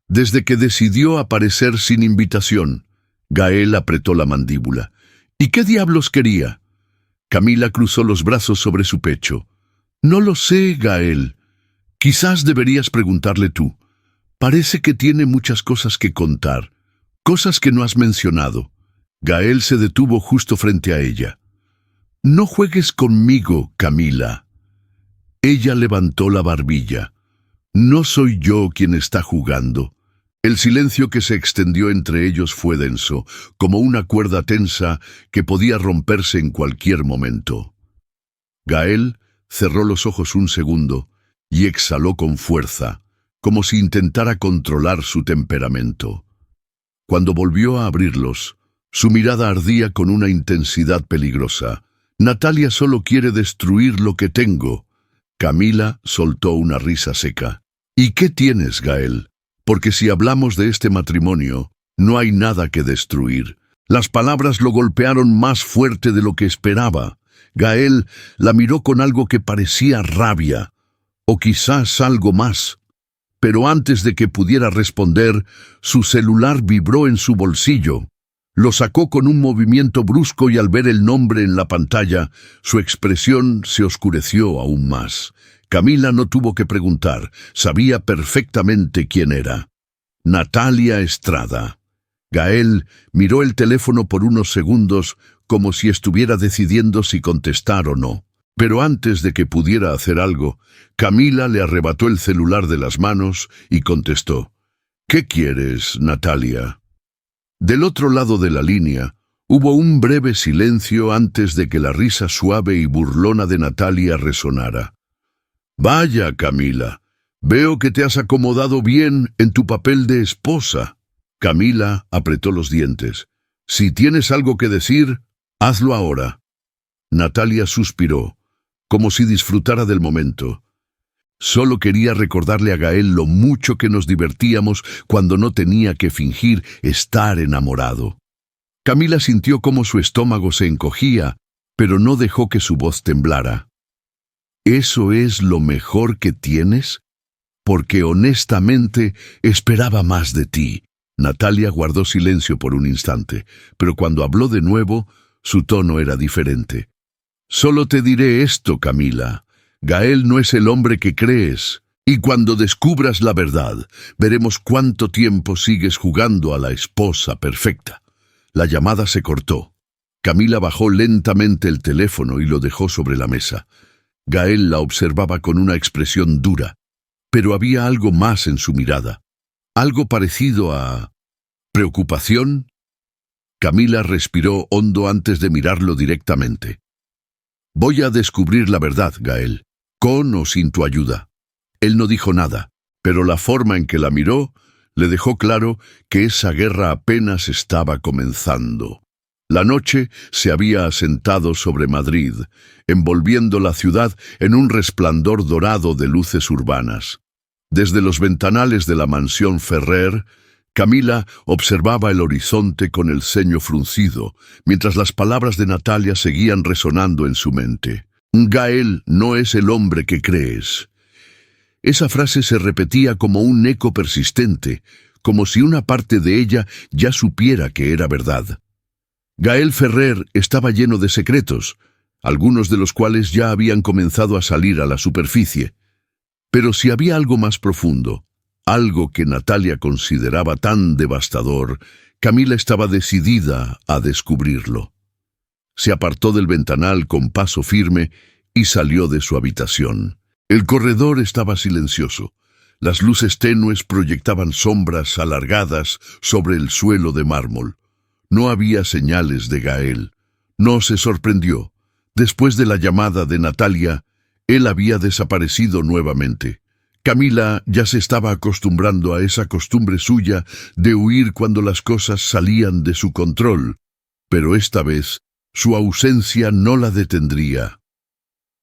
Desde que decidió aparecer sin invitación, Gael apretó la mandíbula. ¿Y qué diablos quería? Camila cruzó los brazos sobre su pecho. No lo sé, Gael. Quizás deberías preguntarle tú. Parece que tiene muchas cosas que contar, cosas que no has mencionado. Gael se detuvo justo frente a ella. No juegues conmigo, Camila. Ella levantó la barbilla. No soy yo quien está jugando. El silencio que se extendió entre ellos fue denso, como una cuerda tensa que podía romperse en cualquier momento. Gael cerró los ojos un segundo y exhaló con fuerza, como si intentara controlar su temperamento. Cuando volvió a abrirlos, su mirada ardía con una intensidad peligrosa. Natalia solo quiere destruir lo que tengo. Camila soltó una risa seca. ¿Y qué tienes, Gael? Porque si hablamos de este matrimonio, no hay nada que destruir. Las palabras lo golpearon más fuerte de lo que esperaba. Gael la miró con algo que parecía rabia, o quizás algo más. Pero antes de que pudiera responder, su celular vibró en su bolsillo. Lo sacó con un movimiento brusco y al ver el nombre en la pantalla, su expresión se oscureció aún más. Camila no tuvo que preguntar, sabía perfectamente quién era. Natalia Estrada. Gael miró el teléfono por unos segundos como si estuviera decidiendo si contestar o no. Pero antes de que pudiera hacer algo, Camila le arrebató el celular de las manos y contestó. ¿Qué quieres, Natalia? Del otro lado de la línea, hubo un breve silencio antes de que la risa suave y burlona de Natalia resonara. Vaya, Camila, veo que te has acomodado bien en tu papel de esposa. Camila apretó los dientes. Si tienes algo que decir, hazlo ahora. Natalia suspiró, como si disfrutara del momento. Solo quería recordarle a Gael lo mucho que nos divertíamos cuando no tenía que fingir estar enamorado. Camila sintió cómo su estómago se encogía, pero no dejó que su voz temblara. ¿Eso es lo mejor que tienes? Porque honestamente esperaba más de ti. Natalia guardó silencio por un instante, pero cuando habló de nuevo, su tono era diferente. Solo te diré esto, Camila. Gael no es el hombre que crees. Y cuando descubras la verdad, veremos cuánto tiempo sigues jugando a la esposa perfecta. La llamada se cortó. Camila bajó lentamente el teléfono y lo dejó sobre la mesa. Gael la observaba con una expresión dura, pero había algo más en su mirada. Algo parecido a preocupación. Camila respiró hondo antes de mirarlo directamente. Voy a descubrir la verdad, Gael, con o sin tu ayuda. Él no dijo nada, pero la forma en que la miró le dejó claro que esa guerra apenas estaba comenzando. La noche se había asentado sobre Madrid, envolviendo la ciudad en un resplandor dorado de luces urbanas. Desde los ventanales de la mansión Ferrer, Camila observaba el horizonte con el ceño fruncido, mientras las palabras de Natalia seguían resonando en su mente. Gael no es el hombre que crees. Esa frase se repetía como un eco persistente, como si una parte de ella ya supiera que era verdad. Gael Ferrer estaba lleno de secretos, algunos de los cuales ya habían comenzado a salir a la superficie. Pero si había algo más profundo, algo que Natalia consideraba tan devastador, Camila estaba decidida a descubrirlo. Se apartó del ventanal con paso firme y salió de su habitación. El corredor estaba silencioso. Las luces tenues proyectaban sombras alargadas sobre el suelo de mármol. No había señales de Gael. No se sorprendió. Después de la llamada de Natalia, él había desaparecido nuevamente. Camila ya se estaba acostumbrando a esa costumbre suya de huir cuando las cosas salían de su control, pero esta vez su ausencia no la detendría.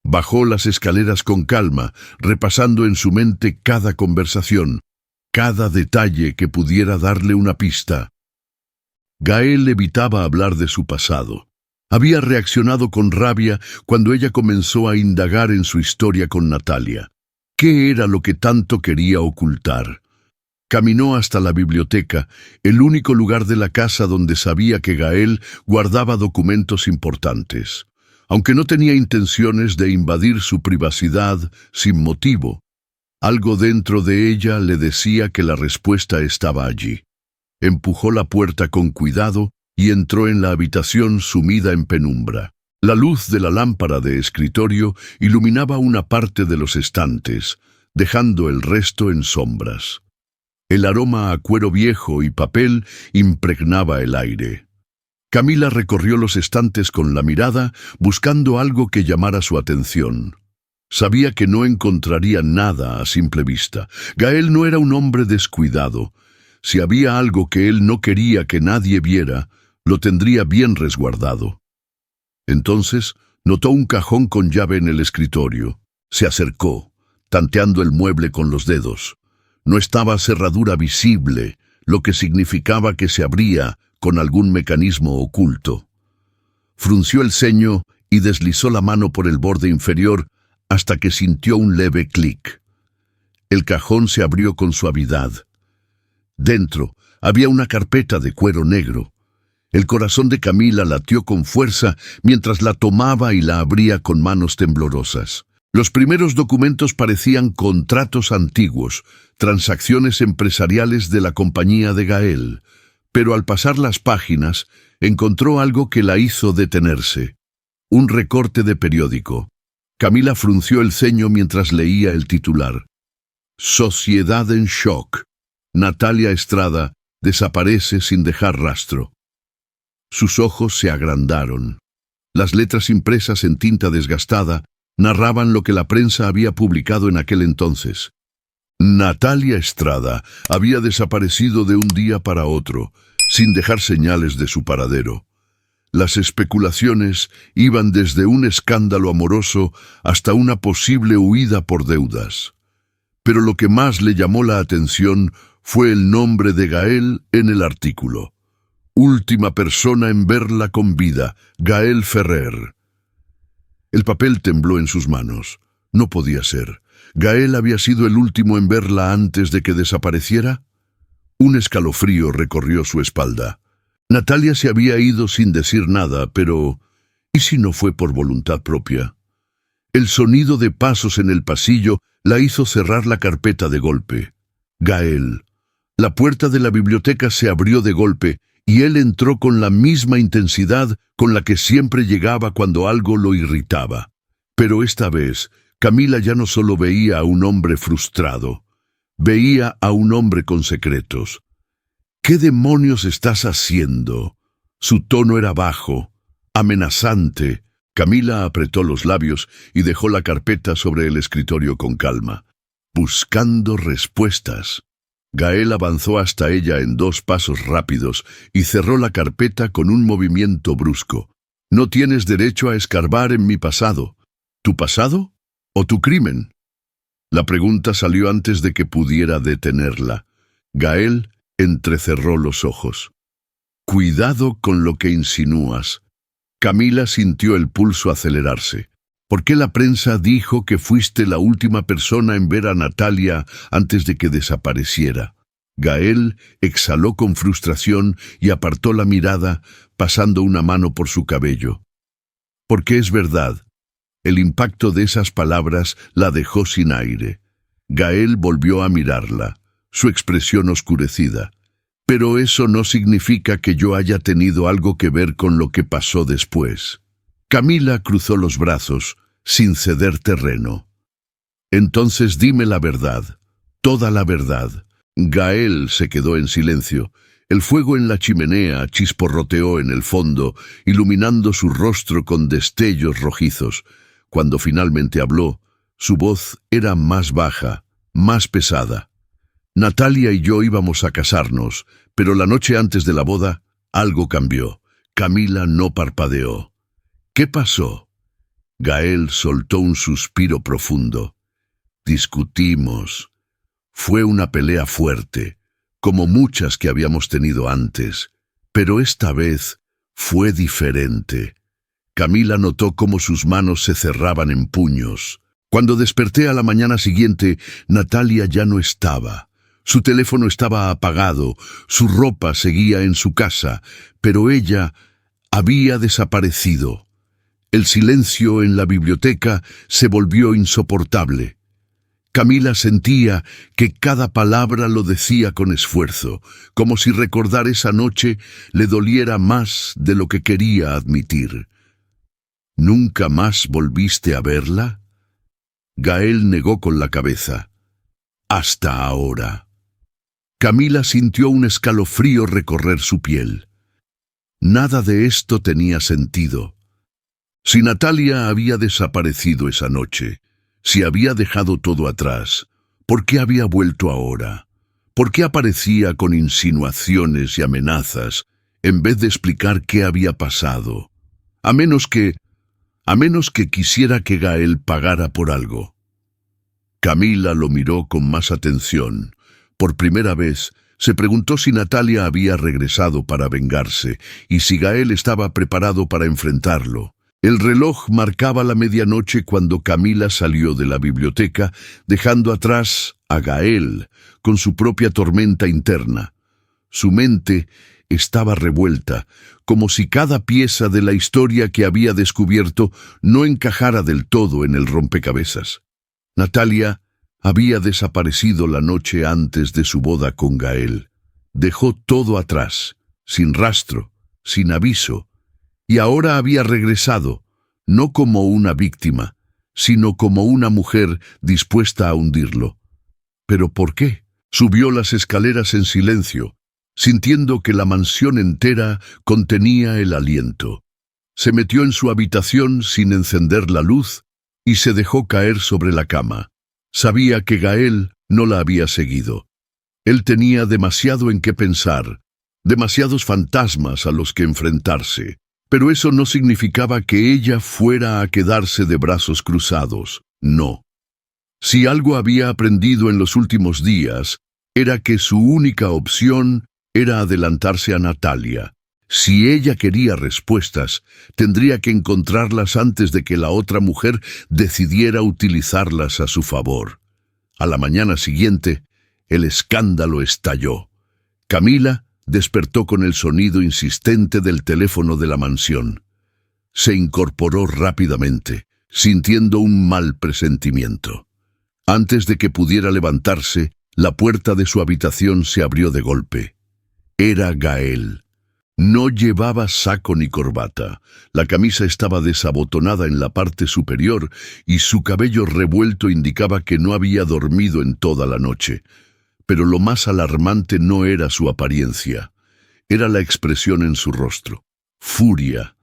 Bajó las escaleras con calma, repasando en su mente cada conversación, cada detalle que pudiera darle una pista. Gael evitaba hablar de su pasado. Había reaccionado con rabia cuando ella comenzó a indagar en su historia con Natalia. ¿Qué era lo que tanto quería ocultar? Caminó hasta la biblioteca, el único lugar de la casa donde sabía que Gael guardaba documentos importantes. Aunque no tenía intenciones de invadir su privacidad sin motivo, algo dentro de ella le decía que la respuesta estaba allí. Empujó la puerta con cuidado y entró en la habitación sumida en penumbra. La luz de la lámpara de escritorio iluminaba una parte de los estantes, dejando el resto en sombras. El aroma a cuero viejo y papel impregnaba el aire. Camila recorrió los estantes con la mirada, buscando algo que llamara su atención. Sabía que no encontraría nada a simple vista. Gael no era un hombre descuidado. Si había algo que él no quería que nadie viera, lo tendría bien resguardado. Entonces notó un cajón con llave en el escritorio. Se acercó, tanteando el mueble con los dedos. No estaba cerradura visible, lo que significaba que se abría con algún mecanismo oculto. Frunció el ceño y deslizó la mano por el borde inferior hasta que sintió un leve clic. El cajón se abrió con suavidad. Dentro había una carpeta de cuero negro. El corazón de Camila latió con fuerza mientras la tomaba y la abría con manos temblorosas. Los primeros documentos parecían contratos antiguos, transacciones empresariales de la compañía de Gael, pero al pasar las páginas encontró algo que la hizo detenerse. Un recorte de periódico. Camila frunció el ceño mientras leía el titular. Sociedad en shock. Natalia Estrada desaparece sin dejar rastro. Sus ojos se agrandaron. Las letras impresas en tinta desgastada narraban lo que la prensa había publicado en aquel entonces. Natalia Estrada había desaparecido de un día para otro, sin dejar señales de su paradero. Las especulaciones iban desde un escándalo amoroso hasta una posible huida por deudas. Pero lo que más le llamó la atención fue el nombre de Gael en el artículo. Última persona en verla con vida, Gael Ferrer. El papel tembló en sus manos. No podía ser. ¿Gael había sido el último en verla antes de que desapareciera? Un escalofrío recorrió su espalda. Natalia se había ido sin decir nada, pero ¿y si no fue por voluntad propia? El sonido de pasos en el pasillo la hizo cerrar la carpeta de golpe. Gael. La puerta de la biblioteca se abrió de golpe y él entró con la misma intensidad con la que siempre llegaba cuando algo lo irritaba. Pero esta vez, Camila ya no solo veía a un hombre frustrado, veía a un hombre con secretos. ¿Qué demonios estás haciendo? Su tono era bajo, amenazante. Camila apretó los labios y dejó la carpeta sobre el escritorio con calma. Buscando respuestas. Gael avanzó hasta ella en 2 pasos rápidos y cerró la carpeta con un movimiento brusco. No tienes derecho a escarbar en mi pasado. ¿Tu pasado o tu crimen? La pregunta salió antes de que pudiera detenerla. Gael entrecerró los ojos. Cuidado con lo que insinúas. Camila sintió el pulso acelerarse. ¿Por qué la prensa dijo que fuiste la última persona en ver a Natalia antes de que desapareciera? Gael exhaló con frustración y apartó la mirada, pasando una mano por su cabello. Porque es verdad. El impacto de esas palabras la dejó sin aire. Gael volvió a mirarla, su expresión oscurecida. Pero eso no significa que yo haya tenido algo que ver con lo que pasó después. Camila cruzó los brazos, sin ceder terreno. Entonces dime la verdad, toda la verdad. Gael se quedó en silencio. El fuego en la chimenea chisporroteó en el fondo, iluminando su rostro con destellos rojizos. Cuando finalmente habló, su voz era más baja, más pesada. Natalia y yo íbamos a casarnos, pero la noche antes de la boda, algo cambió. Camila no parpadeó. ¿Qué pasó? Gael soltó un suspiro profundo. Discutimos. Fue una pelea fuerte, como muchas que habíamos tenido antes, pero esta vez fue diferente. Camila notó cómo sus manos se cerraban en puños. Cuando desperté a la mañana siguiente, Natalia ya no estaba. Su teléfono estaba apagado, su ropa seguía en su casa, pero ella había desaparecido. El silencio en la biblioteca se volvió insoportable. Camila sentía que cada palabra lo decía con esfuerzo, como si recordar esa noche le doliera más de lo que quería admitir. ¿Nunca más volviste a verla? Gael negó con la cabeza. Hasta ahora. Camila sintió un escalofrío recorrer su piel. Nada de esto tenía sentido. Si Natalia había desaparecido esa noche, si había dejado todo atrás, ¿por qué había vuelto ahora? ¿Por qué aparecía con insinuaciones y amenazas en vez de explicar qué había pasado? A menos que quisiera que Gael pagara por algo. Camila lo miró con más atención. Por primera vez, se preguntó si Natalia había regresado para vengarse y si Gael estaba preparado para enfrentarlo. El reloj marcaba la medianoche cuando Camila salió de la biblioteca, dejando atrás a Gael con su propia tormenta interna. Su mente estaba revuelta, como si cada pieza de la historia que había descubierto no encajara del todo en el rompecabezas. Natalia había desaparecido la noche antes de su boda con Gael. Dejó todo atrás, sin rastro, sin aviso, y ahora había regresado, no como una víctima, sino como una mujer dispuesta a hundirlo. ¿Pero por qué? Subió las escaleras en silencio, sintiendo que la mansión entera contenía el aliento. Se metió en su habitación sin encender la luz y se dejó caer sobre la cama. Sabía que Gael no la había seguido. Él tenía demasiado en qué pensar, demasiados fantasmas a los que enfrentarse, pero eso no significaba que ella fuera a quedarse de brazos cruzados, no. Si algo había aprendido en los últimos días, era que su única opción era adelantarse a Natalia. Si ella quería respuestas, tendría que encontrarlas antes de que la otra mujer decidiera utilizarlas a su favor. A la mañana siguiente, el escándalo estalló. Camila despertó con el sonido insistente del teléfono de la mansión. Se incorporó rápidamente, sintiendo un mal presentimiento. Antes de que pudiera levantarse, la puerta de su habitación se abrió de golpe. Era Gael. No llevaba saco ni corbata. La camisa estaba desabotonada en la parte superior y su cabello revuelto indicaba que no había dormido en toda la noche. Pero lo más alarmante no era su apariencia, era la expresión en su rostro. Furia.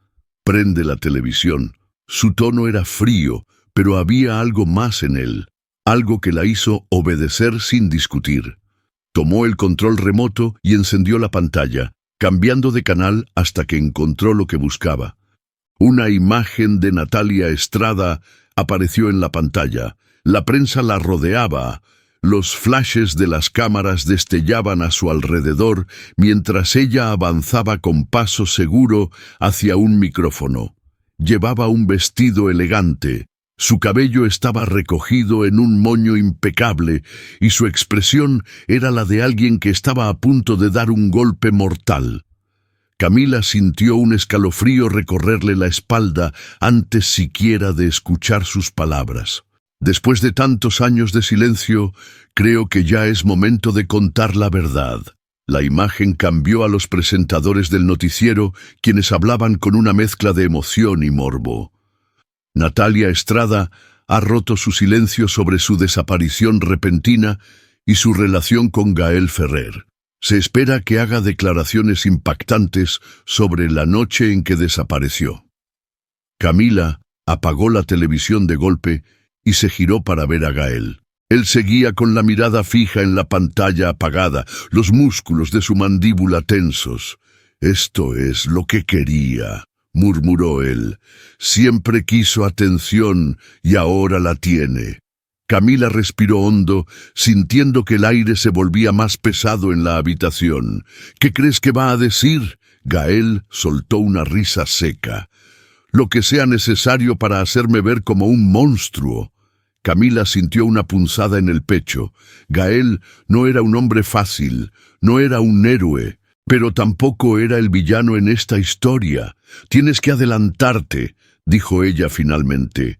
Prende la televisión. Su tono era frío, pero había algo más en él, algo que la hizo obedecer sin discutir. Tomó el control remoto y encendió la pantalla, cambiando de canal hasta que encontró lo que buscaba. Una imagen de Natalia Estrada apareció en la pantalla. La prensa la rodeaba. Los flashes de las cámaras destellaban a su alrededor mientras ella avanzaba con paso seguro hacia un micrófono. Llevaba un vestido elegante. Su cabello estaba recogido en un moño impecable y su expresión era la de alguien que estaba a punto de dar un golpe mortal. Camila sintió un escalofrío recorrerle la espalda antes siquiera de escuchar sus palabras. Después de tantos años de silencio, creo que ya es momento de contar la verdad. La imagen cambió a los presentadores del noticiero, quienes hablaban con una mezcla de emoción y morbo. Natalia Estrada ha roto su silencio sobre su desaparición repentina y su relación con Gael Ferrer. Se espera que haga declaraciones impactantes sobre la noche en que desapareció. Camila apagó la televisión de golpe y se giró para ver a Gael. Él seguía con la mirada fija en la pantalla apagada, los músculos de su mandíbula tensos. «Esto es lo que quería», murmuró él. «Siempre quiso atención y ahora la tiene». Camila respiró hondo, sintiendo que el aire se volvía más pesado en la habitación. «¿Qué crees que va a decir?» Gael soltó una risa seca. «Lo que sea necesario para hacerme ver como un monstruo». Camila sintió una punzada en el pecho. Gael no era un hombre fácil, no era un héroe, pero tampoco era el villano en esta historia. «Tienes que adelantarte», dijo ella finalmente.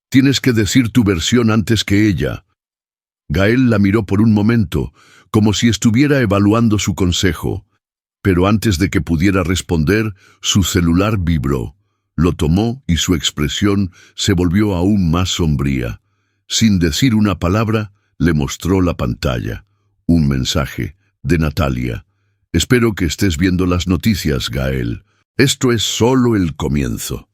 «Tienes que decir tu versión antes que ella». Gael la miró por un momento, como si estuviera evaluando su consejo. Pero antes de que pudiera responder, su celular vibró. Lo tomó y su expresión se volvió aún más sombría. Sin decir una palabra, le mostró la pantalla. Un mensaje de Natalia. «Espero que estés viendo las noticias, Gael. Esto es solo el comienzo».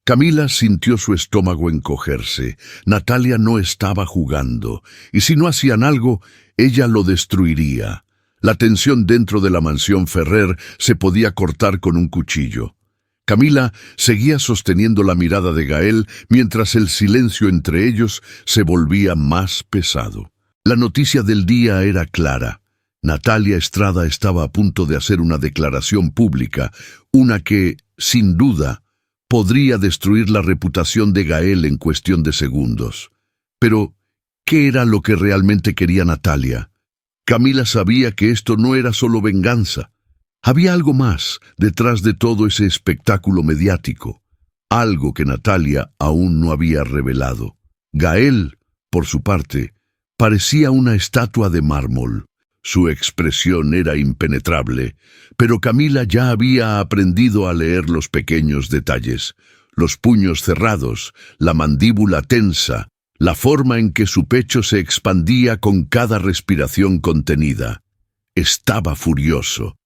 Camila sintió su estómago encogerse. Natalia no estaba jugando, y si no hacían algo, ella lo destruiría. La tensión dentro de la mansión Ferrer se podía cortar con un cuchillo. Camila seguía sosteniendo la mirada de Gael mientras el silencio entre ellos se volvía más pesado. La noticia del día era clara. Natalia Estrada estaba a punto de hacer una declaración pública, una que, sin duda, podría destruir la reputación de Gael en cuestión de segundos. Pero, ¿qué era lo que realmente quería Natalia? Camila sabía que esto no era solo venganza. Había algo más detrás de todo ese espectáculo mediático, algo que Natalia aún no había revelado. Gael, por su parte, parecía una estatua de mármol. Su expresión era impenetrable, pero Camila ya había aprendido a leer los pequeños detalles, los puños cerrados, la mandíbula tensa, la forma en que su pecho se expandía con cada respiración contenida. Estaba furioso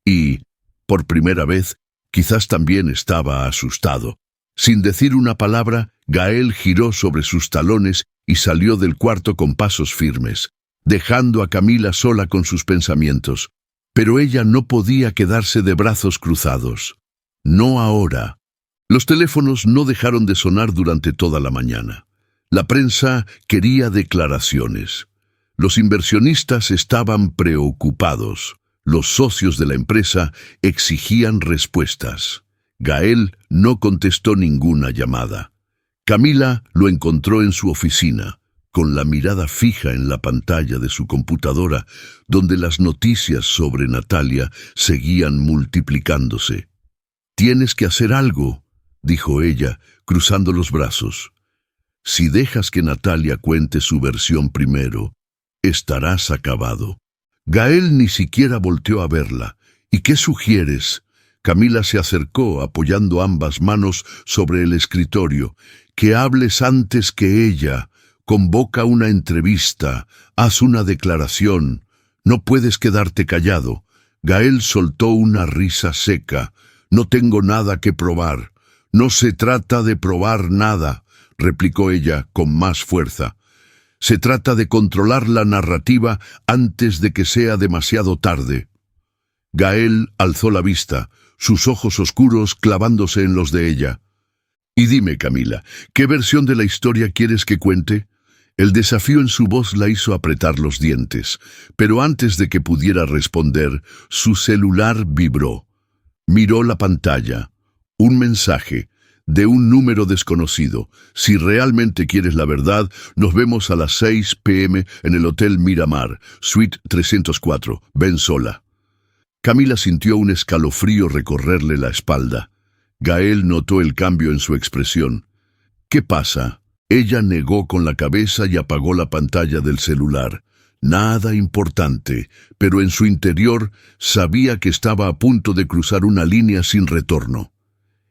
y, por primera vez, quizás también estaba asustado. Sin decir una palabra, Gael giró sobre sus talones y salió del cuarto con pasos firmes, dejando a Camila sola con sus pensamientos. Pero ella no podía quedarse de brazos cruzados. No ahora. Los teléfonos no dejaron de sonar durante toda la mañana. La prensa quería declaraciones. Los inversionistas estaban preocupados. Los socios de la empresa exigían respuestas. Gael no contestó ninguna llamada. Camila lo encontró en su oficina, con la mirada fija en la pantalla de su computadora, donde las noticias sobre Natalia seguían multiplicándose. «Tienes que hacer algo», dijo ella, cruzando los brazos. Si dejas que Natalia cuente su versión primero, estarás acabado. Gael ni siquiera volteó a verla. ¿Y qué sugieres? Camila se acercó, apoyando ambas manos sobre el escritorio. Que hables antes que ella. Convoca una entrevista. Haz una declaración. No puedes quedarte callado. Gael soltó una risa seca. No tengo nada que probar. No se trata de probar nada, replicó ella con más fuerza. Se trata de controlar la narrativa antes de que sea demasiado tarde. Gael alzó la vista, sus ojos oscuros clavándose en los de ella. Y dime, Camila, ¿qué versión de la historia quieres que cuente? El desafío en su voz la hizo apretar los dientes, pero antes de que pudiera responder, su celular vibró. Miró la pantalla. Un mensaje de un número desconocido. Si realmente quieres la verdad, nos vemos a las 6 p.m. en el Hotel Miramar, Suite 304. Ven sola. Camila sintió un escalofrío recorrerle la espalda. Gael notó el cambio en su expresión. ¿Qué pasa? Ella negó con la cabeza y apagó la pantalla del celular. Nada importante, pero en su interior sabía que estaba a punto de cruzar una línea sin retorno.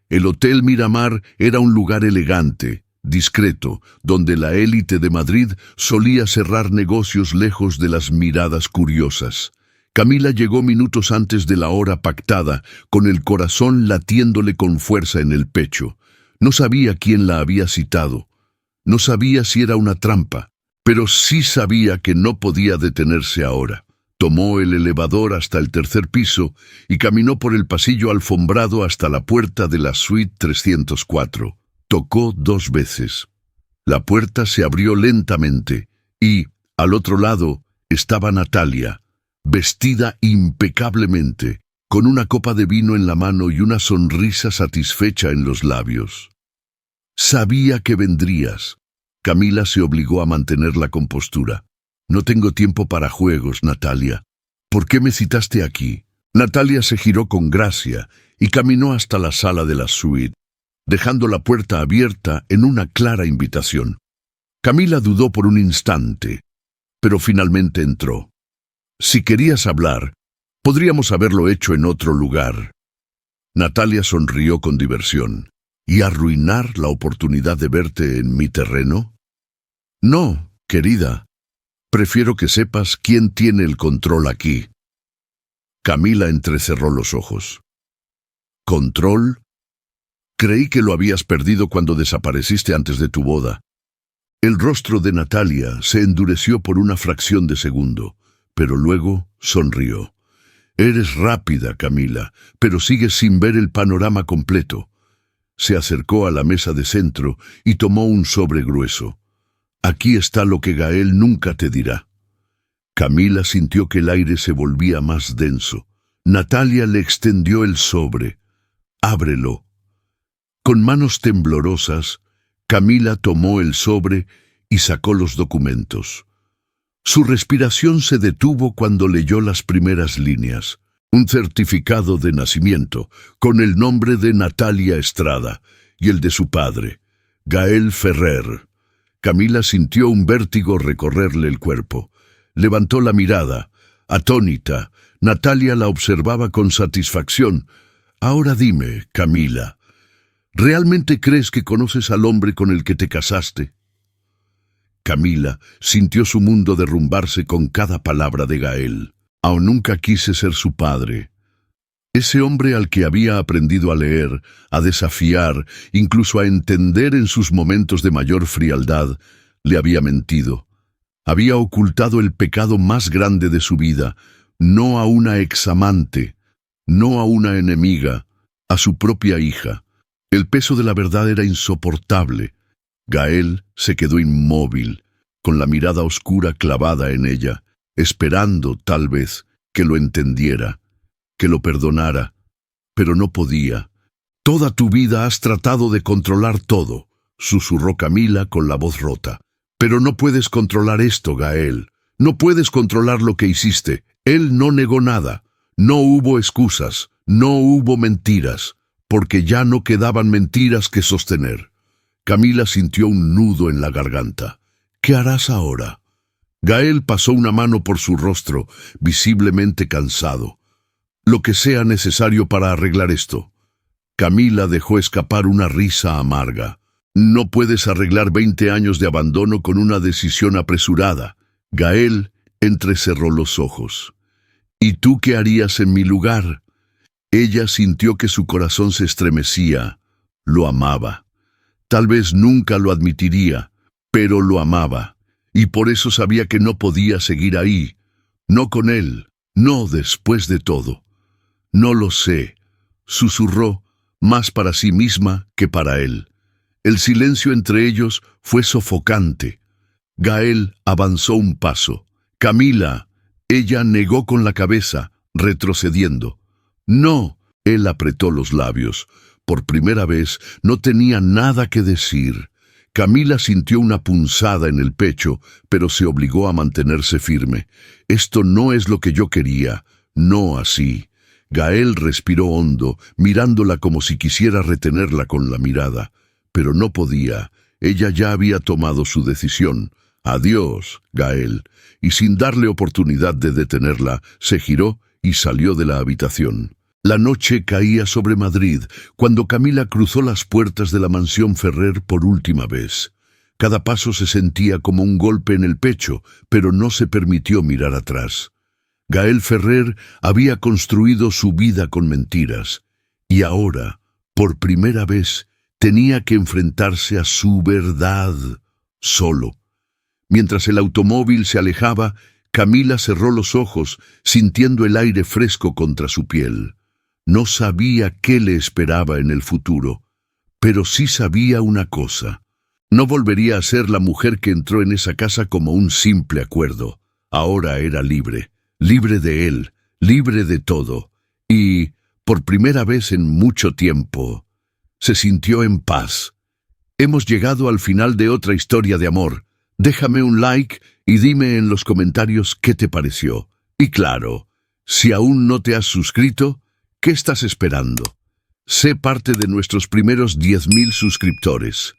El Hotel Miramar era un lugar elegante, discreto, donde la élite de Madrid solía cerrar negocios lejos de las miradas curiosas. Camila llegó minutos antes de la hora pactada, con el corazón latiéndole con fuerza en el pecho. No sabía quién la había citado. No sabía si era una trampa, pero sí sabía que no podía detenerse ahora. Tomó el elevador hasta el tercer piso y caminó por el pasillo alfombrado hasta la puerta de la suite 304. Tocó 2 veces. La puerta se abrió lentamente y, al otro lado, estaba Natalia, vestida impecablemente, con una copa de vino en la mano y una sonrisa satisfecha en los labios. Sabía que vendrías. Camila se obligó a mantener la compostura. No tengo tiempo para juegos, Natalia. ¿Por qué me citaste aquí? Natalia se giró con gracia y caminó hasta la sala de la suite, dejando la puerta abierta en una clara invitación. Camila dudó por un instante, pero finalmente entró. Si querías hablar, podríamos haberlo hecho en otro lugar. Natalia sonrió con diversión. ¿Y arruinar la oportunidad de verte en mi terreno? No, querida. Prefiero que sepas quién tiene el control aquí. Camila entrecerró los ojos. ¿Control? Creí que lo habías perdido cuando desapareciste antes de tu boda. El rostro de Natalia se endureció por una fracción de segundo, pero luego sonrió. Eres rápida, Camila, pero sigues sin ver el panorama completo. Se acercó a la mesa de centro y tomó un sobre grueso. Aquí está lo que Gael nunca te dirá. Camila sintió que el aire se volvía más denso. Natalia le extendió el sobre. Ábrelo. Con manos temblorosas, Camila tomó el sobre y sacó los documentos. Su respiración se detuvo cuando leyó las primeras líneas. Un certificado de nacimiento, con el nombre de Natalia Estrada y el de su padre, Gael Ferrer. Camila sintió un vértigo recorrerle el cuerpo. Levantó la mirada. Atónita, Natalia la observaba con satisfacción. Ahora dime, Camila, ¿realmente crees que conoces al hombre con el que te casaste? Camila sintió su mundo derrumbarse con cada palabra de Gael. Aún nunca quise ser su padre. Ese hombre al que había aprendido a leer, a desafiar, incluso a entender en sus momentos de mayor frialdad, le había mentido. Había ocultado el pecado más grande de su vida, no a una examante, no a una enemiga, a su propia hija. El peso de la verdad era insoportable. Gael se quedó inmóvil, con la mirada oscura clavada en ella, esperando, tal vez, que lo entendiera, que lo perdonara, pero no podía. Toda tu vida has tratado de controlar todo, susurró Camila con la voz rota. Pero no puedes controlar esto, Gael. No puedes controlar lo que hiciste. Él no negó nada. No hubo excusas, no hubo mentiras, porque ya no quedaban mentiras que sostener. Camila sintió un nudo en la garganta. ¿Qué harás ahora? Gael pasó una mano por su rostro, visiblemente cansado. Lo que sea necesario para arreglar esto. Camila dejó escapar una risa amarga. No puedes arreglar 20 años de abandono con una decisión apresurada. Gael entrecerró los ojos. ¿Y tú qué harías en mi lugar? Ella sintió que su corazón se estremecía. Lo amaba. Tal vez nunca lo admitiría, pero lo amaba. Y por eso sabía que no podía seguir ahí. No con él, no después de todo. No lo sé, susurró, más para sí misma que para él. El silencio entre ellos fue sofocante. Gael avanzó un paso. Camila, ella negó con la cabeza, retrocediendo. No, él apretó los labios. Por primera vez no tenía nada que decir. Camila sintió una punzada en el pecho, pero se obligó a mantenerse firme. Esto no es lo que yo quería, no así. Gael respiró hondo, mirándola como si quisiera retenerla con la mirada. Pero no podía. Ella ya había tomado su decisión. Adiós, Gael. Y sin darle oportunidad de detenerla, se giró y salió de la habitación. La noche caía sobre Madrid cuando Camila cruzó las puertas de la mansión Ferrer por última vez. Cada paso se sentía como un golpe en el pecho, pero no se permitió mirar atrás. Gael Ferrer había construido su vida con mentiras, y ahora, por primera vez, tenía que enfrentarse a su verdad, solo. Mientras el automóvil se alejaba, Camila cerró los ojos, sintiendo el aire fresco contra su piel. No sabía qué le esperaba en el futuro, pero sí sabía una cosa. No volvería a ser la mujer que entró en esa casa como un simple acuerdo. Ahora era libre, libre de él, libre de todo. Y, por primera vez en mucho tiempo, se sintió en paz. Hemos llegado al final de otra historia de amor. Déjame un like y dime en los comentarios qué te pareció. Y claro, si aún no te has suscrito, ¿qué estás esperando? Sé parte de nuestros primeros 10.000 suscriptores.